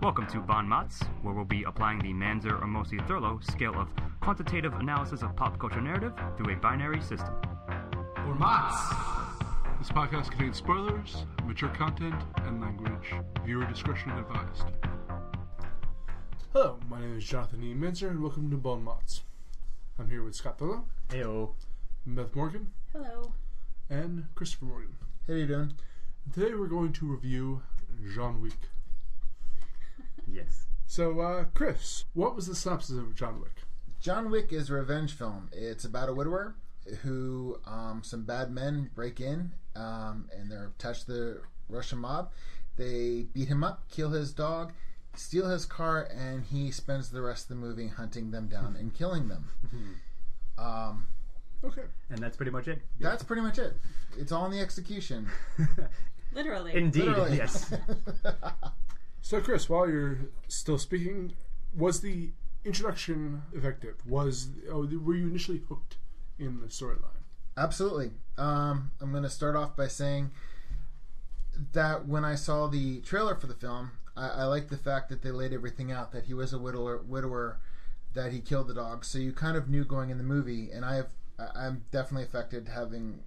Welcome to MOTS, where we'll be applying the Manzer or Mosi-Thurlow scale of quantitative analysis of pop culture narrative through a binary system. Or MOTS! This podcast contains spoilers, mature content, and language. Viewer discretion advised. Hello, my name is Jonathan E. Manzer, and welcome to Bon MOTS. I'm here with Scott Thurlow. Heyo. Beth Morgan. Hello. And Christopher Morgan. How you doing? And today we're going to review John Wick. Yes. So, Chris, what was the synopsis of John Wick? John Wick is a revenge film. It's about a widower who some bad men break in and they're touch the Russian mob. They beat him up, kill his dog, steal his car, and he spends the rest of the movie hunting them down and killing them. Okay. And that's pretty much it? That's pretty much it. It's all in the execution. Literally. Indeed, Literally. yes. So, Chris, while you're still speaking, was the introduction effective? Were you initially hooked in the storyline? Absolutely. I'm going to start off by saying that when I saw the trailer for the film, I liked the fact that they laid everything out, that he was a widower, that he killed the dog. So you kind of knew going in the movie, and I'm definitely affected having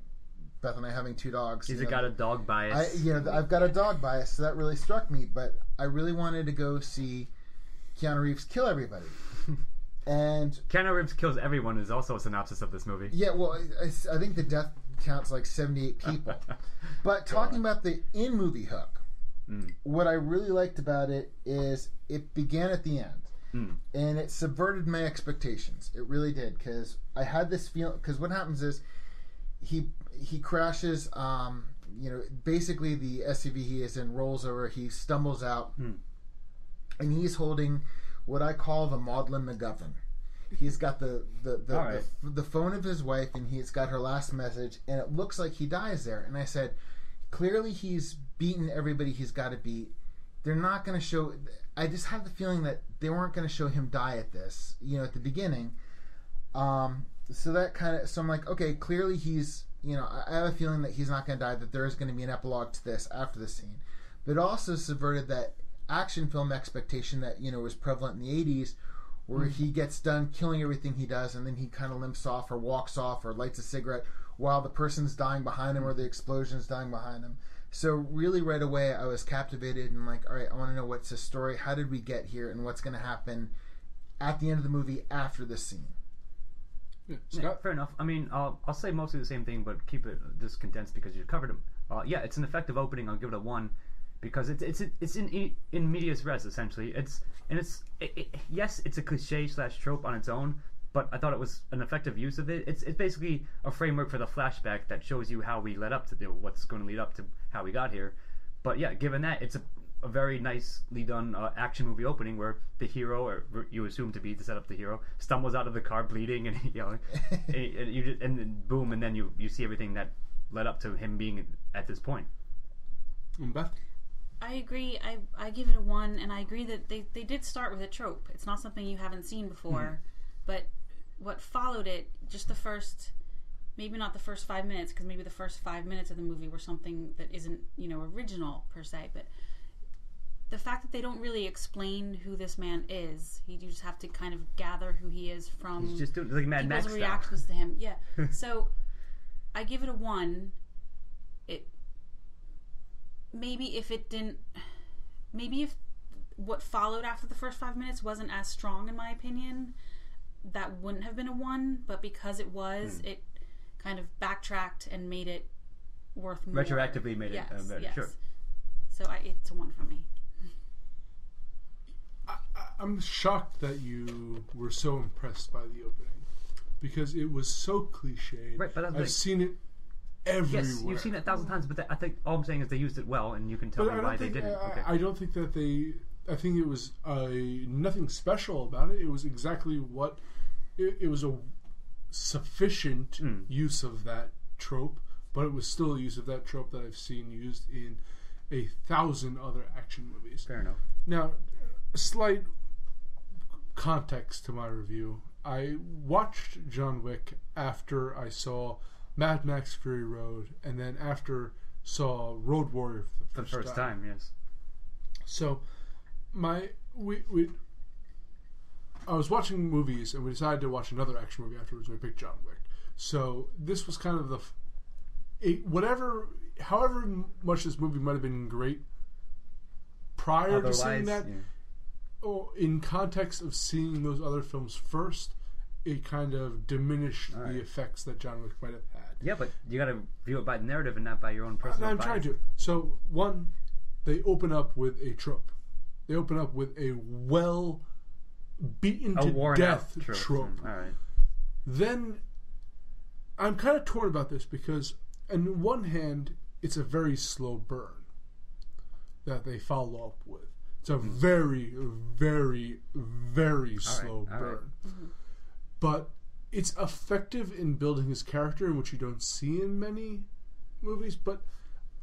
Beth and I having two dogs. He's got a dog bias. I've got a dog bias, so that really struck me. But I really wanted to go see Keanu Reeves kill everybody. And Keanu Reeves kills everyone is also a synopsis of this movie. Yeah, well, I think the death count's like 78 people. But talking about the in-movie hook, what I really liked about it is it began at the end. And it subverted my expectations. It really did, because I had this feeling. Because what happens is he crashes. Basically the SUV he is in rolls over. He stumbles out, and he's holding what I call the Maudlin McGovern. He's got the phone of his wife, and he's got her last message, and it looks like he dies there. And I said, clearly he's beaten everybody he's got to beat. They're not going to show. I just have the feeling that they weren't going to show him die at this, at the beginning. So I'm like, okay, clearly he's, I have a feeling that he's not going to die, that there is going to be an epilogue to this after the scene. But it also subverted that action film expectation that, was prevalent in the 80s, where he gets done killing everything he does, and then he kind of limps off or walks off or lights a cigarette while the person's dying behind him or the explosion's dying behind him. So really right away I was captivated and like, all right, I want to know what's the story, how did we get here, and what's going to happen at the end of the movie after this scene. Yeah, Scott? Fair enough. I mean, I'll say mostly the same thing, but keep it just condensed because you covered them. It's an effective opening. I'll give it a 1 because it's in medias res essentially. Yes, it's a cliche / trope on its own, but I thought it was an effective use of it. It's basically a framework for the flashback that shows you how we led up to what's going to lead up to how we got here. But yeah, given that, it's a very nicely done action movie opening where the hero, or you assume to be to set up the hero, stumbles out of the car bleeding, and and then boom, and then you see everything that led up to him being at this point. And Beth? I agree. I give it a 1, and I agree that they did start with a trope. It's not something you haven't seen before, but what followed it, just the first, maybe not the first 5 minutes, because maybe the first 5 minutes of the movie were something that isn't, original per se, but the fact that they don't really explain who this man is, you just have to kind of gather who he is from. He's just doing like Mad Max people's reactions to him. Yeah. So I give it a 1. Maybe if what followed after the first 5 minutes wasn't as strong, in my opinion, that wouldn't have been a 1. But because it was, it kind of backtracked and made it worth more. Retroactively made it better. Yes. Sure. So it's a 1 for me. I'm shocked that you were so impressed by the opening because it was so cliched. Right, but I've seen it everywhere. Yes, you've seen it 1,000 times, but I think all I'm saying is they used it well, and you can tell me why they didn't. Okay. I don't think that I think it was nothing special about it. It was exactly what it was, a sufficient use of that trope, but it was still a use of that trope that I've seen used in 1,000 other action movies. Fair enough. Now, a slight context to my review. I watched John Wick after I saw Mad Max Fury Road, and then after saw Road Warrior for the first time. Yes. So I was watching movies, and we decided to watch another action movie afterwards. We picked John Wick. So this was kind of however much this movie might have been great prior to seeing that, or in context of seeing those other films first, it kind of diminished the effects that John Wick might have had. Yeah, but you got to view it by the narrative and not by your own personal I'm bias. trying to. So, one, they open up with a trope. They open up with a beaten to death trope. All right. Then, I'm kind of torn about this because, on one hand, it's a very slow burn that they follow up with. It's a very, very, very slow burn. Right. Mm-hmm. But it's effective in building his character, which you don't see in many movies. But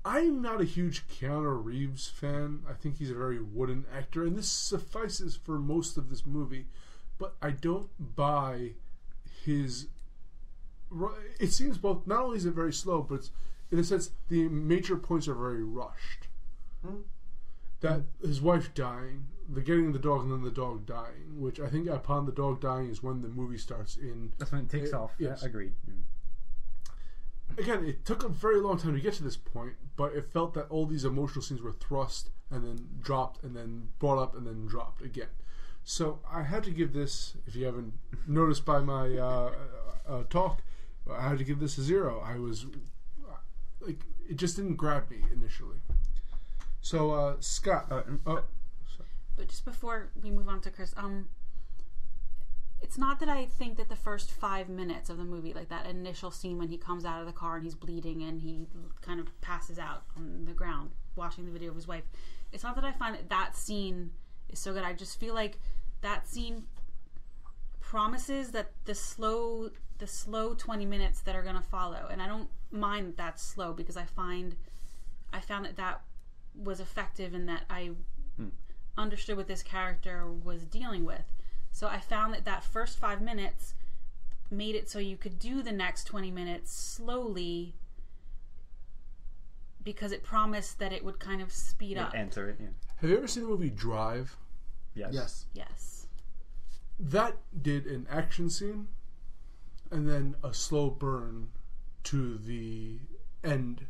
I'm not a huge Keanu Reeves fan. I think he's a very wooden actor, and this suffices for most of this movie. But I don't buy his... It seems both... Not only is it very slow, but it's, in a sense, the major points are very rushed. That his wife dying, the getting the dog, and then the dog dying, which I think upon the dog dying is when the movie starts in... That's when it takes off. Yes. Yeah, agreed. Again, it took a very long time to get to this point, but it felt that all these emotional scenes were thrust and then dropped and then brought up and then dropped again. So I had to give this, if you haven't noticed by my talk, I had to give this a 0. I was... it just didn't grab me initially. So, Scott. But just before we move on to Chris, it's not that I think that the first 5 minutes of the movie, like that initial scene when he comes out of the car and he's bleeding and he kind of passes out on the ground watching the video of his wife, it's not that I find that scene is so good. I just feel like that scene promises that the slow 20 minutes that are going to follow, and I don't mind that that's slow because I found that was effective in that I understood what this character was dealing with. So I found that first 5 minutes made it so you could do the next 20 minutes slowly because it promised that it would kind of speed up. Enter it, yeah. Have you ever seen the movie Drive? Yes. Yes. That did an action scene and then a slow burn to the end.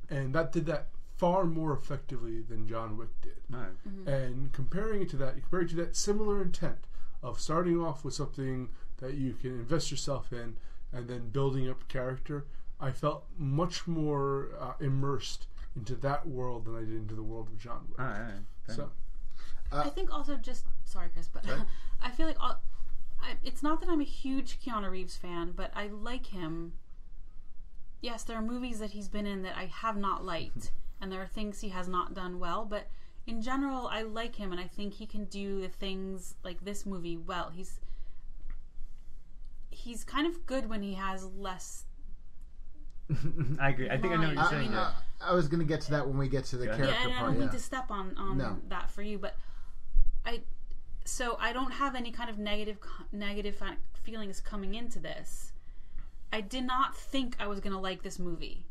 And that did that far more effectively than John Wick did. Right. Mm-hmm. And comparing to that similar intent of starting off with something that you can invest yourself in and then building up character, I felt much more immersed into that world than I did into the world of John Wick. All right. So, I think also sorry Chris, but I feel like it's not that I'm a huge Keanu Reeves fan, but I like him. Yes, there are movies that he's been in that I have not liked. And there are things he has not done well, but in general, I like him, and I think he can do the things like this movie well. He's kind of good when he has less. I agree. I think I know what you're saying. I was going to get to that when we get to the character and I part. don't mean to step on that for you, but I don't have any kind of negative feelings coming into this. I did not think I was going to like this movie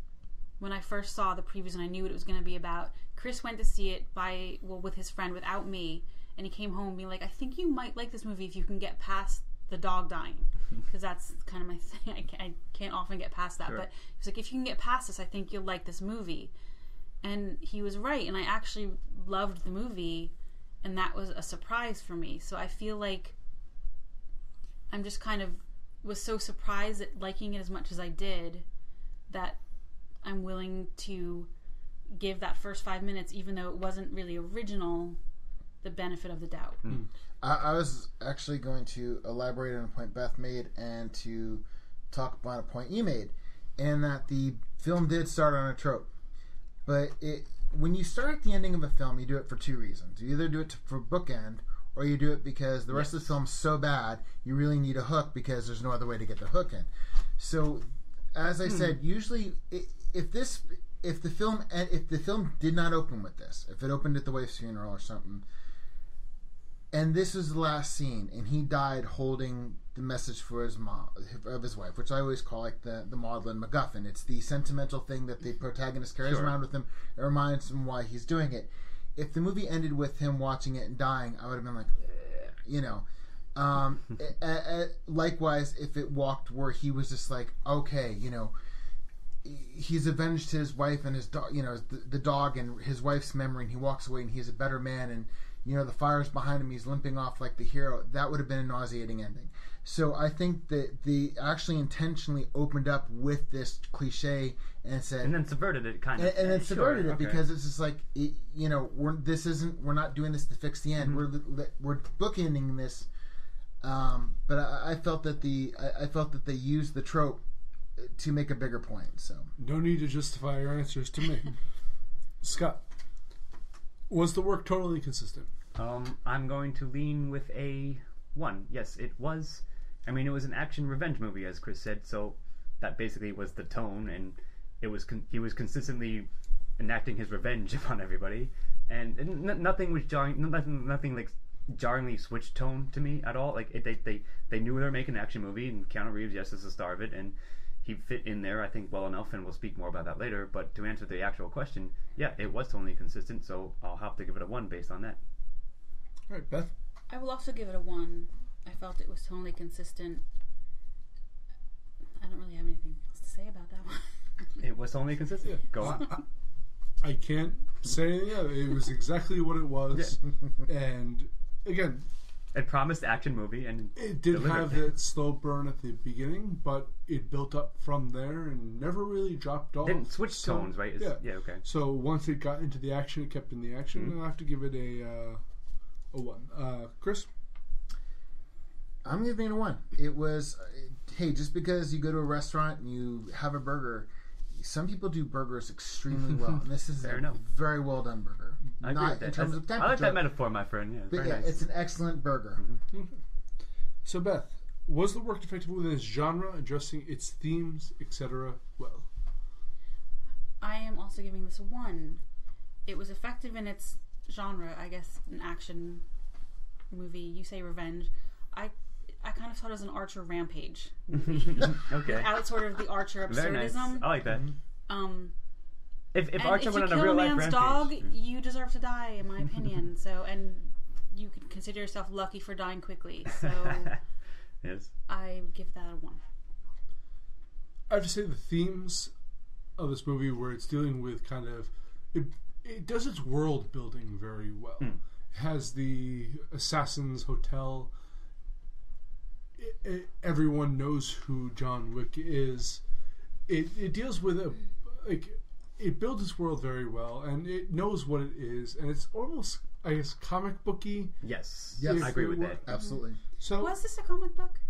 when I first saw the previews and I knew what it was going to be about. Chris went to see it with his friend without me, and he came home being like, I think you might like this movie if you can get past the dog dying, because that's kind of my thing. I can't often get past that, but he was like, if you can get past this, I think you'll like this movie. And he was right, and I actually loved the movie, and that was a surprise for me. So I feel like I'm just kind of was so surprised at liking it as much as I did that I'm willing to give that first 5 minutes, even though it wasn't really original, the benefit of the doubt. I was actually going to elaborate on a point Beth made and to talk about a point you made, and that the film did start on a trope. But when you start at the ending of a film, you do it for two reasons. You either do it for bookend, or you do it because the rest of the film's so bad, you really need a hook because there's no other way to get the hook in. So, as I said, usually if the film did not open with this, if it opened at the wife's funeral or something, and this is the last scene, and he died holding the message for his mom, of his wife, which I always call like the Maudlin MacGuffin. It's the sentimental thing that the protagonist carries around with him. It reminds him why he's doing it. if the movie ended with him watching it and dying, I would have been like, you know. Likewise, if it walked where he was just like, okay, you know, he's avenged his wife and his dog, you know, the dog and his wife's memory, and he walks away and he's a better man, and you know the fire's behind him, he's limping off like the hero. That would have been a nauseating ending. So I think that the actually intentionally opened up with this cliche and said, and then subverted it kind of, and then subverted it okay. because it's just like, you know, we're not doing this to fix the end. We're bookending this. But I felt that they used the trope to make a bigger point. So no need to justify your answers to me. Scott, was the work totally consistent? I'm going to lean with a 1. Yes, it was. I mean, it was an action revenge movie, as Chris said, so that basically was the tone, and it was he was consistently enacting his revenge upon everybody, and nothing was jarring, nothing like jarringly switched tone to me at all. Like they knew they were making an action movie, and Keanu Reeves, yes, is the star of it, and he fit in there, I think, well enough, and we'll speak more about that later. But to answer the actual question, yeah, it was totally consistent, so I'll have to give it a 1 based on that. All right, Beth. I will also give it a 1. I felt it was totally consistent. I don't really have anything else to say about that one. It was totally consistent. Yeah. Go on. I can't say anything other. It was exactly what it was. Yeah. And again, it promised action movie, and it did have that slow burn at the beginning, but it built up from there and never really dropped off. Didn't switch tones, right? Yeah, okay. So once it got into the action, it kept in the action, and I have to give it a 1. Chris? I'm giving it a 1. It was, hey, just because you go to a restaurant and you have a burger, some people do burgers extremely well, and this is a very well done burger. I agree with that. In terms of temperature. I like that metaphor, my friend. Yeah, but nice. It's an excellent burger. Mm-hmm. So, Beth, was the work effective within its genre, addressing its themes, etc.? Well, I am also giving this a 1. It was effective in its genre, I guess, an action movie. You say revenge. I kind of thought it was an Archer Rampage movie. Okay. Without sort of the Archer absurdism. Very nice. I like that. If Archer went on a real life rampage, dog, you deserve to die, in my opinion. So, and you can consider yourself lucky for dying quickly. So, yes, I give that a 1. I have to say the themes of this movie, where it's dealing with kind of it does its world building very well. It has the Assassin's Hotel. Everyone knows who John Wick is. It deals with it builds its world very well, and it knows what it is, and it's almost, I guess, comic booky. Yes, I agree with that. Absolutely. So, was this a comic book?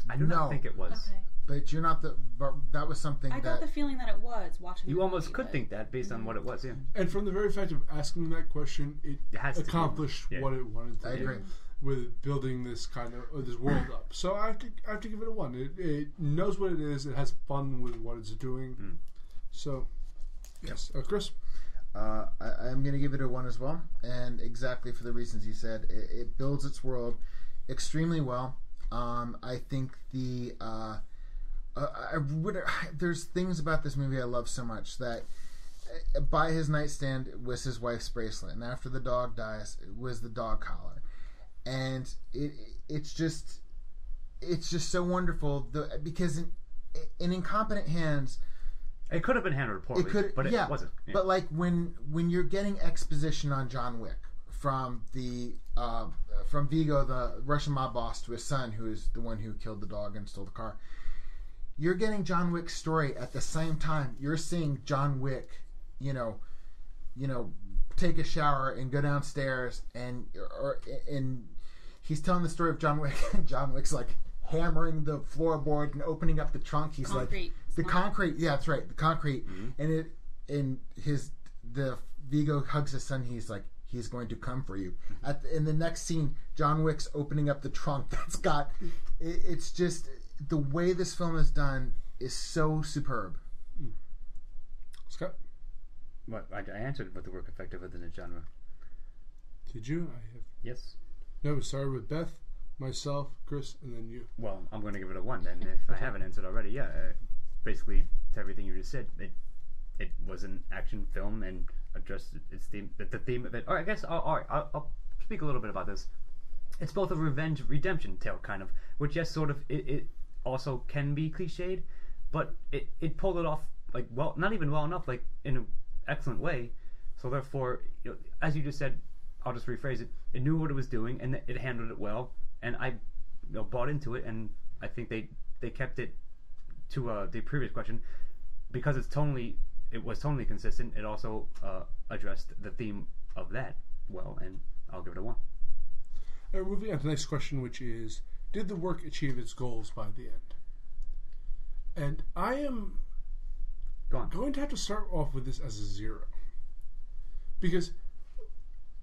I do not think it was. Okay. But you're not but that was something I got the feeling that it was watching. You almost could think that based on what it was, yeah. And from the very fact of asking that question, it accomplished what it wanted to do. I agree. With building this kind of this world up. So I have to give it a 1. It knows what it is. It has fun with what it's doing. So, yes. Chris? I'm going to give it a 1 as well. And exactly for the reasons you said. It builds its world extremely well. I think there's things about this movie I love so much that by his nightstand was his wife's bracelet. And after the dog dies, it was the dog collar. And it's just so wonderful because in incompetent hands, it could have been handled poorly, but it wasn't. Yeah. But like when you're getting exposition on John Wick from Vigo, the Russian mob boss, to his son, who is the one who killed the dog and stole the car, you're getting John Wick's story at the same time. You're seeing John Wick, you know, take a shower and go downstairs, and he's telling the story of John Wick, and John Wick's like hammering the floorboard and opening up the trunk. He's concrete. Like the concrete. Yeah, that's right, the concrete. And the Vigo hugs his son. He's like, he's going to come for you. In the next scene, John Wick's opening up the trunk. That's got. It's just the way this film is done is so superb. Scott? What I answered with the work effective within the genre. Did you? Yes. No, we started with Beth, myself, Chris, and then you. Well, I'm going to give it a 1 then. If I haven't answered already, yeah. Basically, to everything you just said, it was an action film, and addressed its theme, the theme of it. Or I guess I'll speak a little bit about this. It's both a revenge redemption tale, kind of, which yes, sort of it also can be cliched, but it pulled it off like well, not even well enough, like in an excellent way. So therefore, as you just said, I'll just rephrase it. It knew what it was doing and it handled it well, and I bought into it, and I think they kept it to the previous question because it was tonally consistent. It also addressed the theme of that well, and I'll give it a 1. Moving on to the next question, which is, did the work achieve its goals by the end? And I am going to have to start off with this as a 0. Because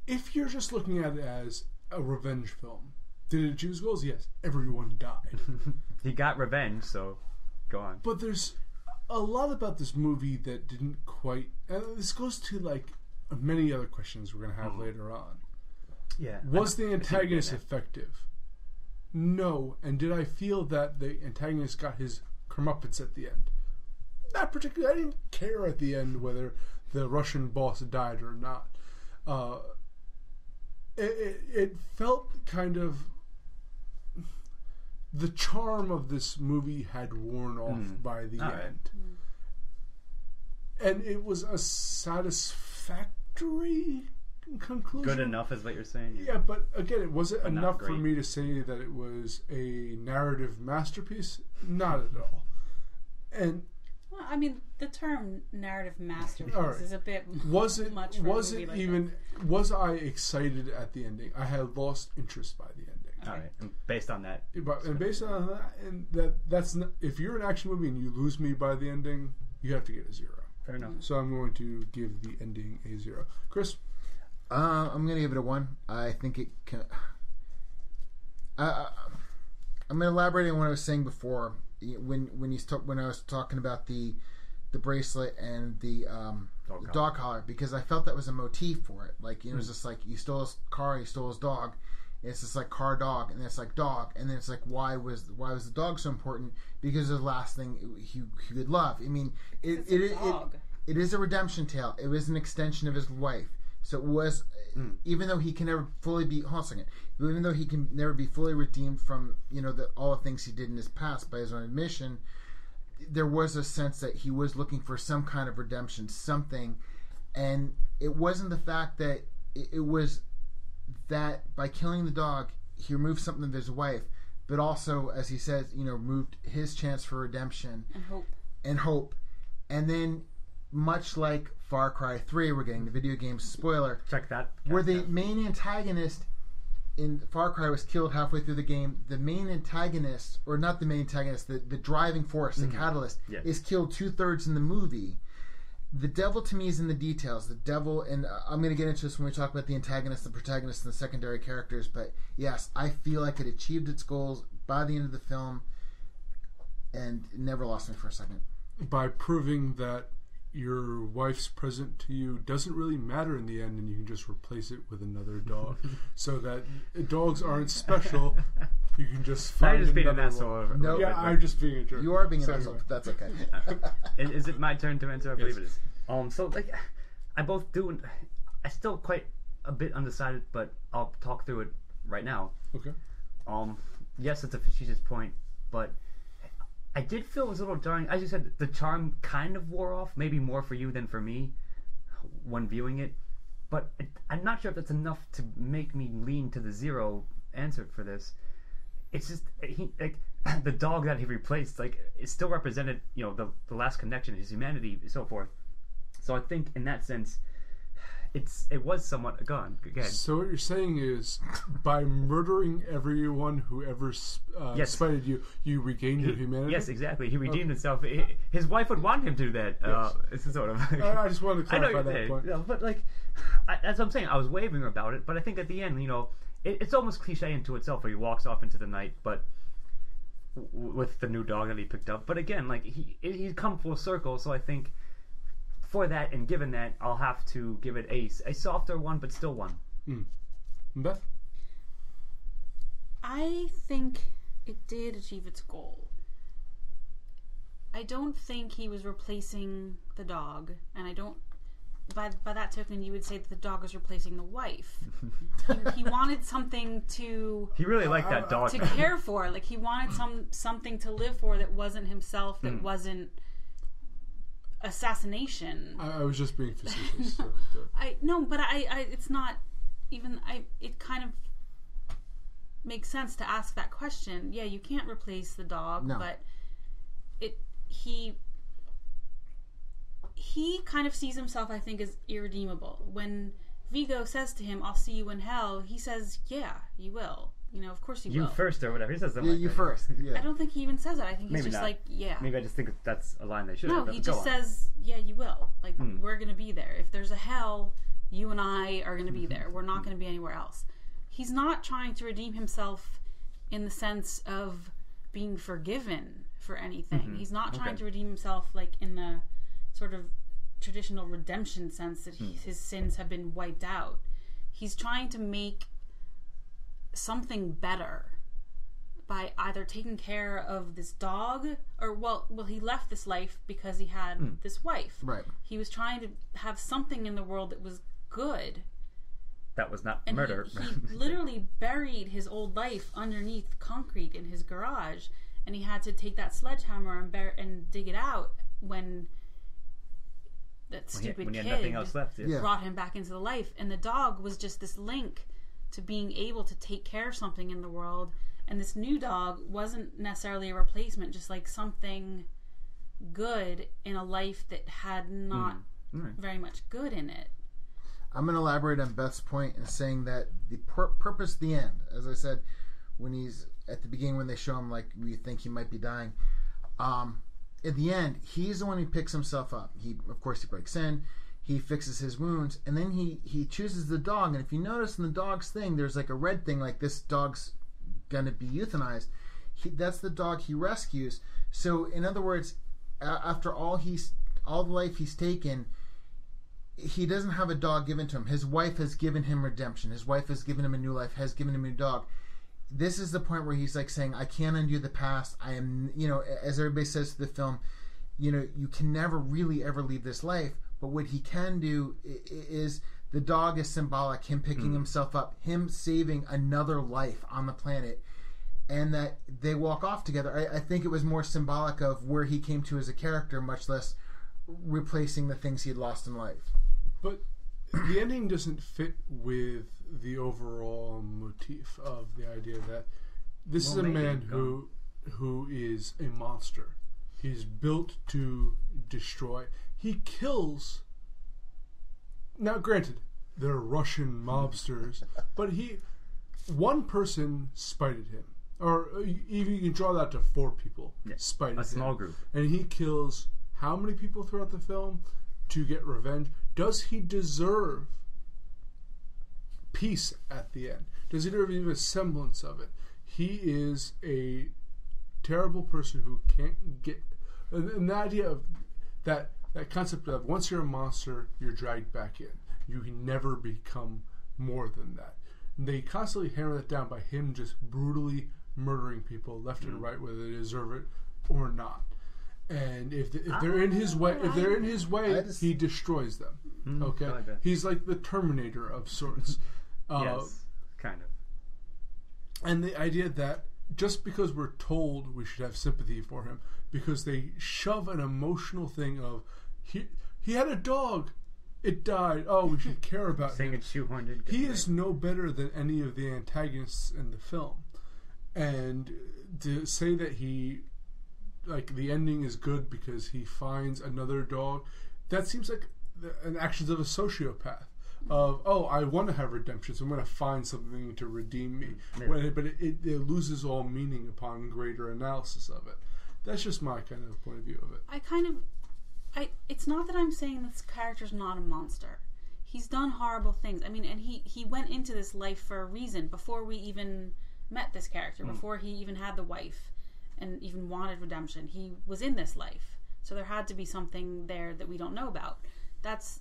if you're just looking at it as a revenge film, did it achieve its goals? Yes. Everyone died. He got revenge, so go on. But there's a lot about this movie that didn't quite... And this goes to, like, many other questions we're going to have later on. Yeah. Was the antagonist effective? No. And did I feel that the antagonist got his comeuppance at the end? Not particularly. I didn't care at the end whether the Russian boss died or not. It felt kind of... The charm of this movie had worn off by the end. And it was a satisfactory conclusion. Good enough is what you're saying? Yeah, but again, it wasn't enough for me to say that it was a narrative masterpiece. Not at all. And well, I mean, the term narrative masterpiece is a bit much for a movie like this. Was I excited at the ending? I had lost interest by the ending. All right, and based on that, that's not, if you're an action movie and you lose me by the ending, you have to get a 0. Fair enough. So I'm going to give the ending a 0. Chris, I'm going to give it a 1. I think it can. I'm going to elaborate on what I was saying before when I was talking about the bracelet and the dog collar, because I felt that was a motif for it. Like, it was just like, you stole his car, you stole his dog. It's just like car, dog, and then it's like dog, and then it's like why was the dog so important? Because of the last thing he would love. I mean, it is a redemption tale. It was an extension of his life. So it was, even though he can never fully be. Hold on a second. Even though he can never be fully redeemed from all the things he did in his past by his own admission, there was a sense that he was looking for some kind of redemption, something, and it wasn't the fact that it was. That by killing the dog, he removed something of his wife, but also, as he says, removed his chance for redemption and hope. And then, much like Far Cry 3, we're getting the video game spoiler. Check that. Where the main antagonist in Far Cry was killed halfway through the game. The main antagonist, or not the main antagonist, the driving force, the catalyst, is killed 2/3 in the movie. The devil to me is in the details. The devil, and I'm going to get into this when we talk about the antagonist, the protagonist, and the secondary characters. But yes, I feel like it achieved its goals by the end of the film, and it never lost me for a second. By proving that your wife's present to you doesn't really matter in the end, and you can just replace it with another dog, so that dogs aren't special. You can just find just being an another asshole. one. No, yeah, I'm just being a jerk. You are being an asshole. That's okay. Is it my turn to answer? I believe it is. So like, I both do. I still quite a bit undecided, but I'll talk through it right now. Okay. Yes, it's a facetious point, but I did feel it was a little jarring. As you said, the charm kind of wore off, maybe more for you than for me when viewing it. But I'm not sure if that's enough to make me lean to the 0 answer for this. It's just the dog that he replaced, like, it still represented, the last connection, his humanity, and so forth. So I think in that sense, it was somewhat gone again. So what you're saying is, by murdering everyone who ever spited you, you regained your humanity? Yes, exactly. He redeemed himself. His wife would want him to do that. Yes. It's sort of. I just wanted to clarify that point. But that's what I'm saying. I was wavering about it, but I think at the end, it's almost cliche into itself, where he walks off into the night, but with the new dog that he picked up. But again, like, he's come full circle, so I think for that, and given that, I'll have to give it a softer 1, but still 1. Beth? I think it did achieve its goal. I don't think he was replacing the dog, and I don't by that token, you would say that the dog is replacing the wife. He wanted something to... He really liked that dog. To care for. Like, he wanted something to live for that wasn't himself, that wasn't assassination. I was just being facetious. It's not even... It kind of makes sense to ask that question. Yeah, you can't replace the dog, but he kind of sees himself, I think, as irredeemable. When Vigo says to him, "I'll see you in hell," he says, "Yeah, you will. Of course you will. You first," or whatever. He says something like you that. first. Yeah. I don't think he even says that. I think he's Maybe just not. like, yeah. Maybe I just think that's a line they should have. No, he just says, "Yeah, you will. Like, we're going to be there. If there's a hell, you and I are going to be there. We're not going to be anywhere else." He's not trying to redeem himself in the sense of being forgiven for anything. He's not trying to redeem himself like in the sort of traditional redemption sense that his sins have been wiped out. He's trying to make something better by either taking care of this dog or well he left this life because he had this wife. Right. He was trying to have something in the world that was good. That was not And murder. he literally buried his old life underneath concrete in his garage, and he had to take that sledgehammer and dig it out when that stupid when he kid had nothing else left. Yeah. brought him back into the life. And the dog was just this link to being able to take care of something in the world. And this new dog wasn't necessarily a replacement, just like something good in a life that had not very much good in it. I'm going to elaborate on Beth's point in saying that the purpose of the end, as I said, when he's at the beginning, when they show him like we think he might be dying, at the end, he's the one who picks himself up. He breaks in, he fixes his wounds, and then he chooses the dog. And if you notice in the dog's thing, there's like a red thing, like this dog's going to be euthanized. That's the dog he rescues. So, in other words, after all the life he's taken, he doesn't have a dog given to him. His wife has given him redemption. His wife has given him a new life, has given him a new dog. This is the point where he's like saying, I can't undo the past. I am, as everybody says to the film, you can never really ever leave this life. But what he can do is the dog is symbolic, him picking himself up, him saving another life on the planet, and that they walk off together. I think it was more symbolic of where he came to as a character, much less replacing the things he had lost in life. But the ending doesn't fit with the overall motif of the idea that this is a man who is a monster. He's built to destroy. He kills. Now, granted, they're Russian mobsters, but one person spited him. Or even you can draw that to 4 people spited him. A small group. And he kills how many people throughout the film to get revenge? Does he deserve peace at the end? Does he deserve even a semblance of it? He is a terrible person who can't get... And the idea of that concept of once you're a monster, you're dragged back in. You can never become more than that. And they constantly hammer that down by him just brutally murdering people left and right, whether they deserve it or not. And if they're in his way, he destroys them. Okay, like that. He's like the Terminator of sorts. Yes, kind of. And the idea that just because we're told we should have sympathy for him, because they shove an emotional thing of he had a dog, it died. Oh, we should care about him. Saying it's shoehorned. He is no better than any of the antagonists in the film, and to say that the ending is good because he finds another dog, that seems like an actions of a sociopath. Of I want to have redemption, so I'm going to find something to redeem me. Yeah. But it loses all meaning upon greater analysis of it. That's just my kind of point of view of it. It's not that I'm saying this character's not a monster. He's done horrible things. I mean, and he went into this life for a reason before we even met this character, before he even had the wife and even wanted redemption. He was in this life. So there had to be something there that we don't know about. That's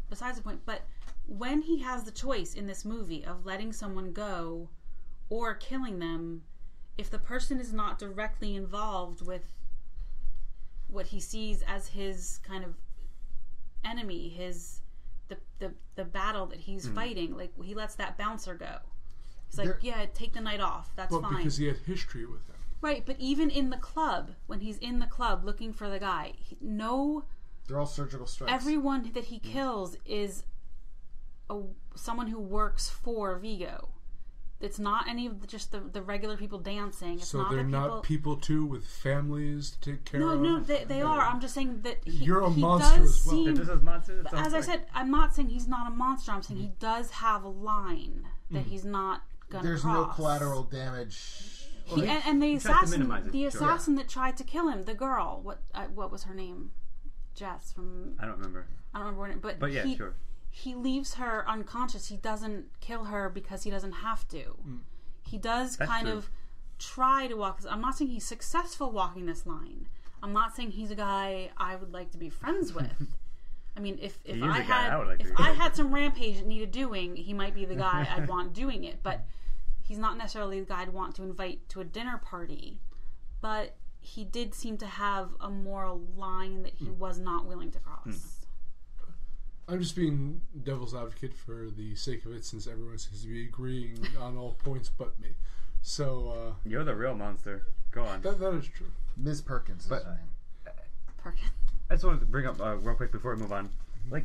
besides the point. But when he has the choice in this movie of letting someone go or killing them, if the person is not directly involved with what he sees as his kind of enemy, his the battle that he's fighting. Like, he lets that bouncer go. He's like, take the night off. That's fine. Because he had history with him. Right, but even in the club, when he's in the club looking for the guy, they're all surgical strikes. Everyone that he kills is someone who works for Vigo. It's not any of just the regular people dancing. It's so not they're the not people too with families to take care of? No, they are. I'm just saying that you're a he monster does as well. seem, This is monster. as I said, I'm not saying he's not a monster. I'm saying he does have a line that he's not going to cross. There's no collateral damage. And the assassin it, that tried to kill him, the girl, what was her name? Jess from... I don't remember her name, but yeah, sure. He leaves her unconscious. He doesn't kill her because he doesn't have to. He does of try to walk this. I'm not saying he's successful walking this line. I'm not saying he's a guy I would like to be friends with. I mean, if I had some rampage that needed doing, he might be the guy I'd want doing it. But he's not necessarily the guy I'd want to invite to a dinner party. But he did seem to have a moral line that he was not willing to cross. I'm just being devil's advocate for the sake of it, since everyone seems to be agreeing on all points but me. So you're the real monster. Go on. That is true. Ms. Perkins is her name. Perkins. I just wanted to bring up real quick before we move on. Like,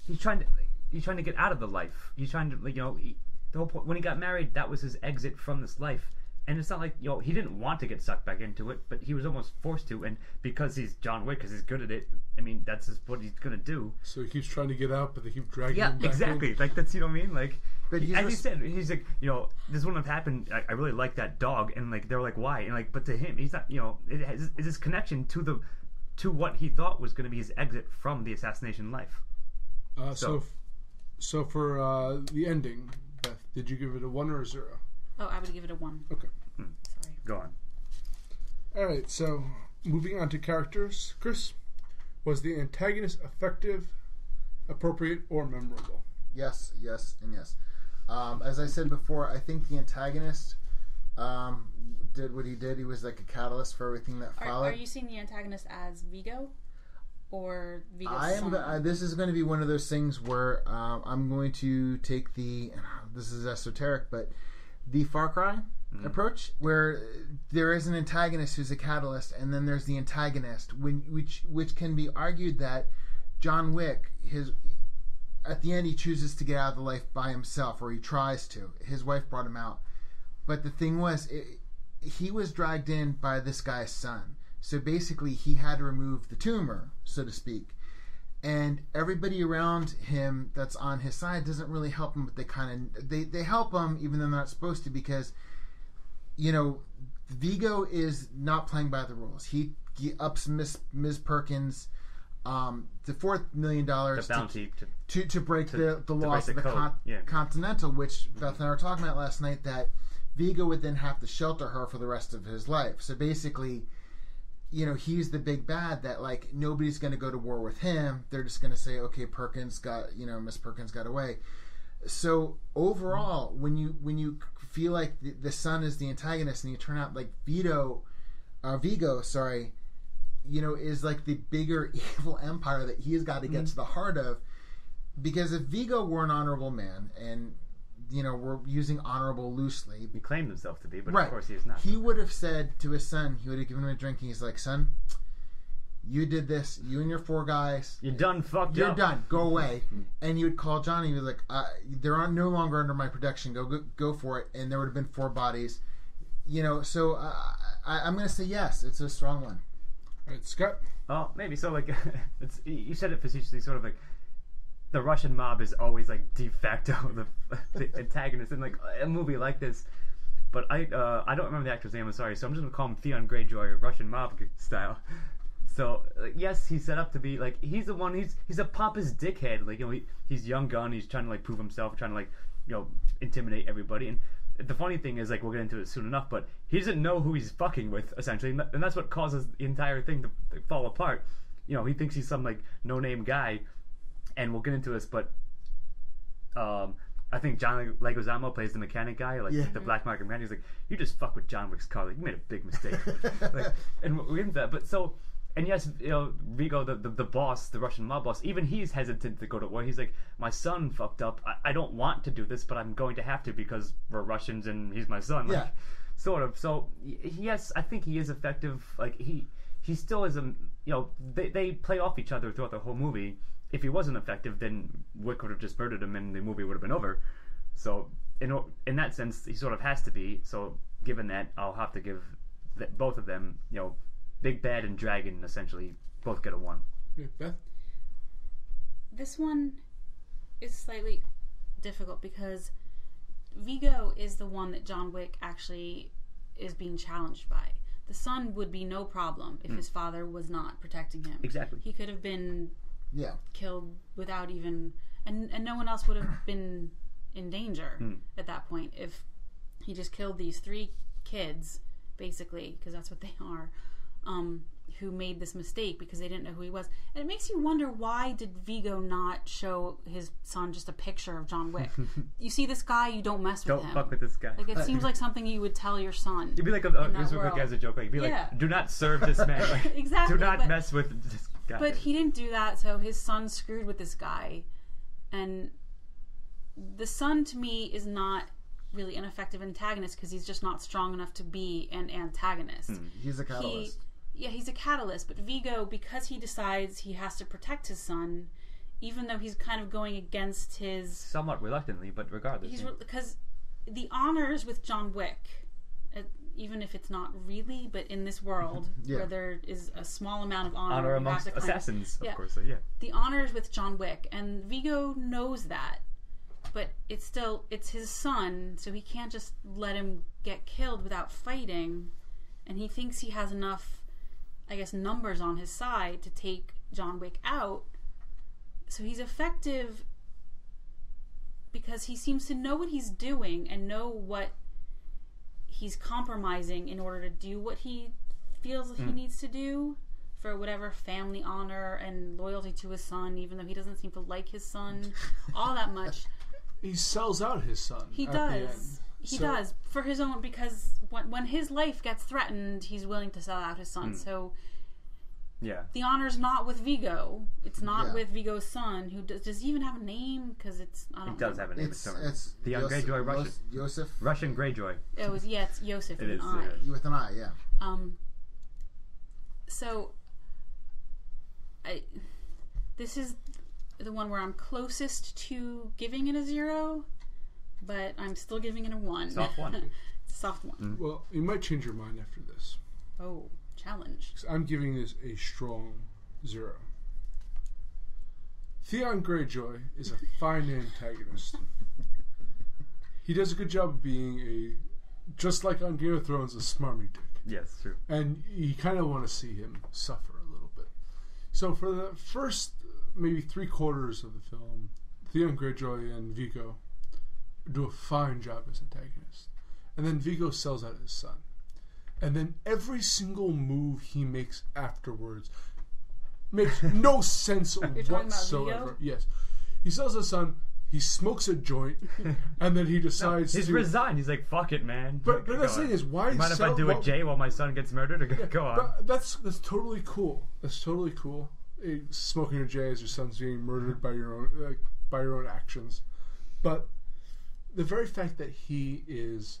he's trying to get out of the life. He's trying to, the whole point when he got married, that was his exit from this life. And it's not like, he didn't want to get sucked back into it, but he was almost forced to. And because he's John Wick, because he's good at it, I mean, that's just what he's going to do. So he keeps trying to get out, but they keep dragging him back exactly. in. Like, that's, you know what I mean? Like, but as he said, he's like, this wouldn't have happened. I really like that dog. And, like, they're like, why? And, like, but to him, he's not, it's his connection to what he thought was going to be his exit from the assassination life. So for the ending, Beth, did you give it a 1 or a 0? Oh, I would give it a 1. Okay. Sorry. Go on. All right, so moving on to characters. Chris, was the antagonist effective, appropriate, or memorable? Yes, and yes. As I said before, I think the antagonist did what he did. He was like a catalyst for everything that followed. Are you seeing the antagonist as Vigo? Or Vigo's son? This is going to be one of those things where I'm going to take this is esoteric, but the Far Cry approach, where there is an antagonist who's a catalyst, and then there's the antagonist, which can be argued that John Wick, at the end he chooses to get out of the life by himself, or he tries to. His wife brought him out, but the thing was, he was dragged in by this guy's son. So basically, he had to remove the tumor, so to speak. And everybody around him that's on his side doesn't really help him, but they help him even though they're not supposed to, because Vigo is not playing by the rules. He ups Ms. Perkins the $4 million the bounty to break the laws of the Continental, which Beth and I were talking about last night, that Vigo would then have to shelter her for the rest of his life. So basically, he's the big bad that, like, nobody's going to go to war with him. They're just going to say, okay, Miss Perkins got away. So overall, when you feel like the son is the antagonist, and you turn out like Vigo, is like the bigger evil empire that he's got to get to the heart of. Because if Vigo were an honorable man, and we're using honorable loosely. He claimed himself to be, but right. Of course he is not. He would have said to his son, he would have given him a drink, and he's like, son, you did this, you and your 4 guys. You're done, You're done, go away. And he would call Johnny, he was like, they're no longer under my protection, go for it. And there would have been 4 bodies. So I'm going to say yes, it's a strong one. All right, Scott? Oh, maybe. So, like, you said it facetiously, sort of like, the Russian mob is always like de facto the antagonist in like a movie like this, but I don't remember the actor's name. I'm sorry, so I'm just gonna call him Theon Greyjoy, Russian mob style. So yes, he's set up to be like he's the one. He's a pompous dickhead. Like he's young gun. He's trying to like prove himself, trying to like intimidate everybody. And the funny thing is, like, we'll get into it soon enough, but he doesn't know who he's fucking with essentially, and that's what causes the entire thing to fall apart. He thinks he's some like no name guy. And we'll get into this, but I think John Leguizamo plays the mechanic guy, like the black market man. He's like, you just fuck with John Wick's car. Like, you made a big mistake. And we're into that. But so And yes, Vigo, the boss, the Russian mob boss, even he's hesitant to go to war. He's like, my son fucked up. I don't want to do this, but I'm going to have to because we're Russians and he's my son. Like, Yeah. Sort of. So, yes, I think he is effective. Like, he still is they play off each other throughout the whole movie. If he wasn't effective, then Wick would have just murdered him and the movie would have been over. So, in that sense, he sort of has to be. So, given that, I'll have to give both of them, Big Bad and Dragon essentially both get a 1. Yeah, Beth? This one is slightly difficult because Vigo is the one that John Wick actually is being challenged by. The son would be no problem if his father was not protecting him. Exactly. He could have been Yeah. killed without even... And no one else would have been in danger at that point if he just killed these 3 kids, basically, because that's what they are. Who made this mistake because they didn't know who he was. And it makes you wonder, why did Vigo not show his son just a picture of John Wick? You see this guy, you don't mess with him. Don't fuck with this guy. Like, it seems like something you would tell your son. You'd be like, here's what as a joke. Like, you'd be like, do not serve this man. Like, Exactly, do not but- mess with this guy. But he didn't do that, so his son screwed with this guy. And the son, to me, is not really an effective antagonist because he's just not strong enough to be an antagonist. He's a catalyst. He's a catalyst, but Vigo, because he decides he has to protect his son, even though he's kind of going against his... Somewhat reluctantly, but regardless. Because the honors with John Wick, even if it's not really, but in this world, where there is a small amount of honor amongst assassins, of course. The honors with John Wick, and Vigo knows that, but it's his son, so he can't just let him get killed without fighting, and he thinks he has enough, I guess, numbers on his side to take John Wick out. So he's effective because he seems to know what he's doing and know what he's compromising in order to do what he feels he needs to do for whatever family honor and loyalty to his son, even though he doesn't seem to like his son all that much. He sells out his son. He at the end. does. He does for his own, because when his life gets threatened, he's willing to sell out his son. So the honor's not with Vigo. It's not with Vigo's son, who does he even have a name? Because it's It does have a name. It's the Greyjoy Russian. Yosef. Russian Greyjoy. it's Yosef with an is, I. With an I, yeah. So this is the one where I'm closest to giving it a 0, but I'm still giving it a 1. Soft 1. Soft 1. Well, you might change your mind after this. Oh, challenge. 'Cause I'm giving this a strong 0. Theon Greyjoy is a fine antagonist. He does a good job of being just like on Game of Thrones, a smarmy dick. Yes, true. And you kind of want to see him suffer a little bit. So for the first maybe 3/4 of the film, Theon Greyjoy and Vigo do a fine job as antagonists. And then Vigo sells out his son. And then every single move he makes afterwards makes no sense whatsoever. Yes. He sells his son, he smokes a joint, and then he decides he's resigned. He's like, fuck it, man. But the thing is, why mind if I do a J while my son gets murdered? Go on. That's totally cool. That's totally cool. Smoking a J as your son's being murdered by your own actions. But the very fact that he is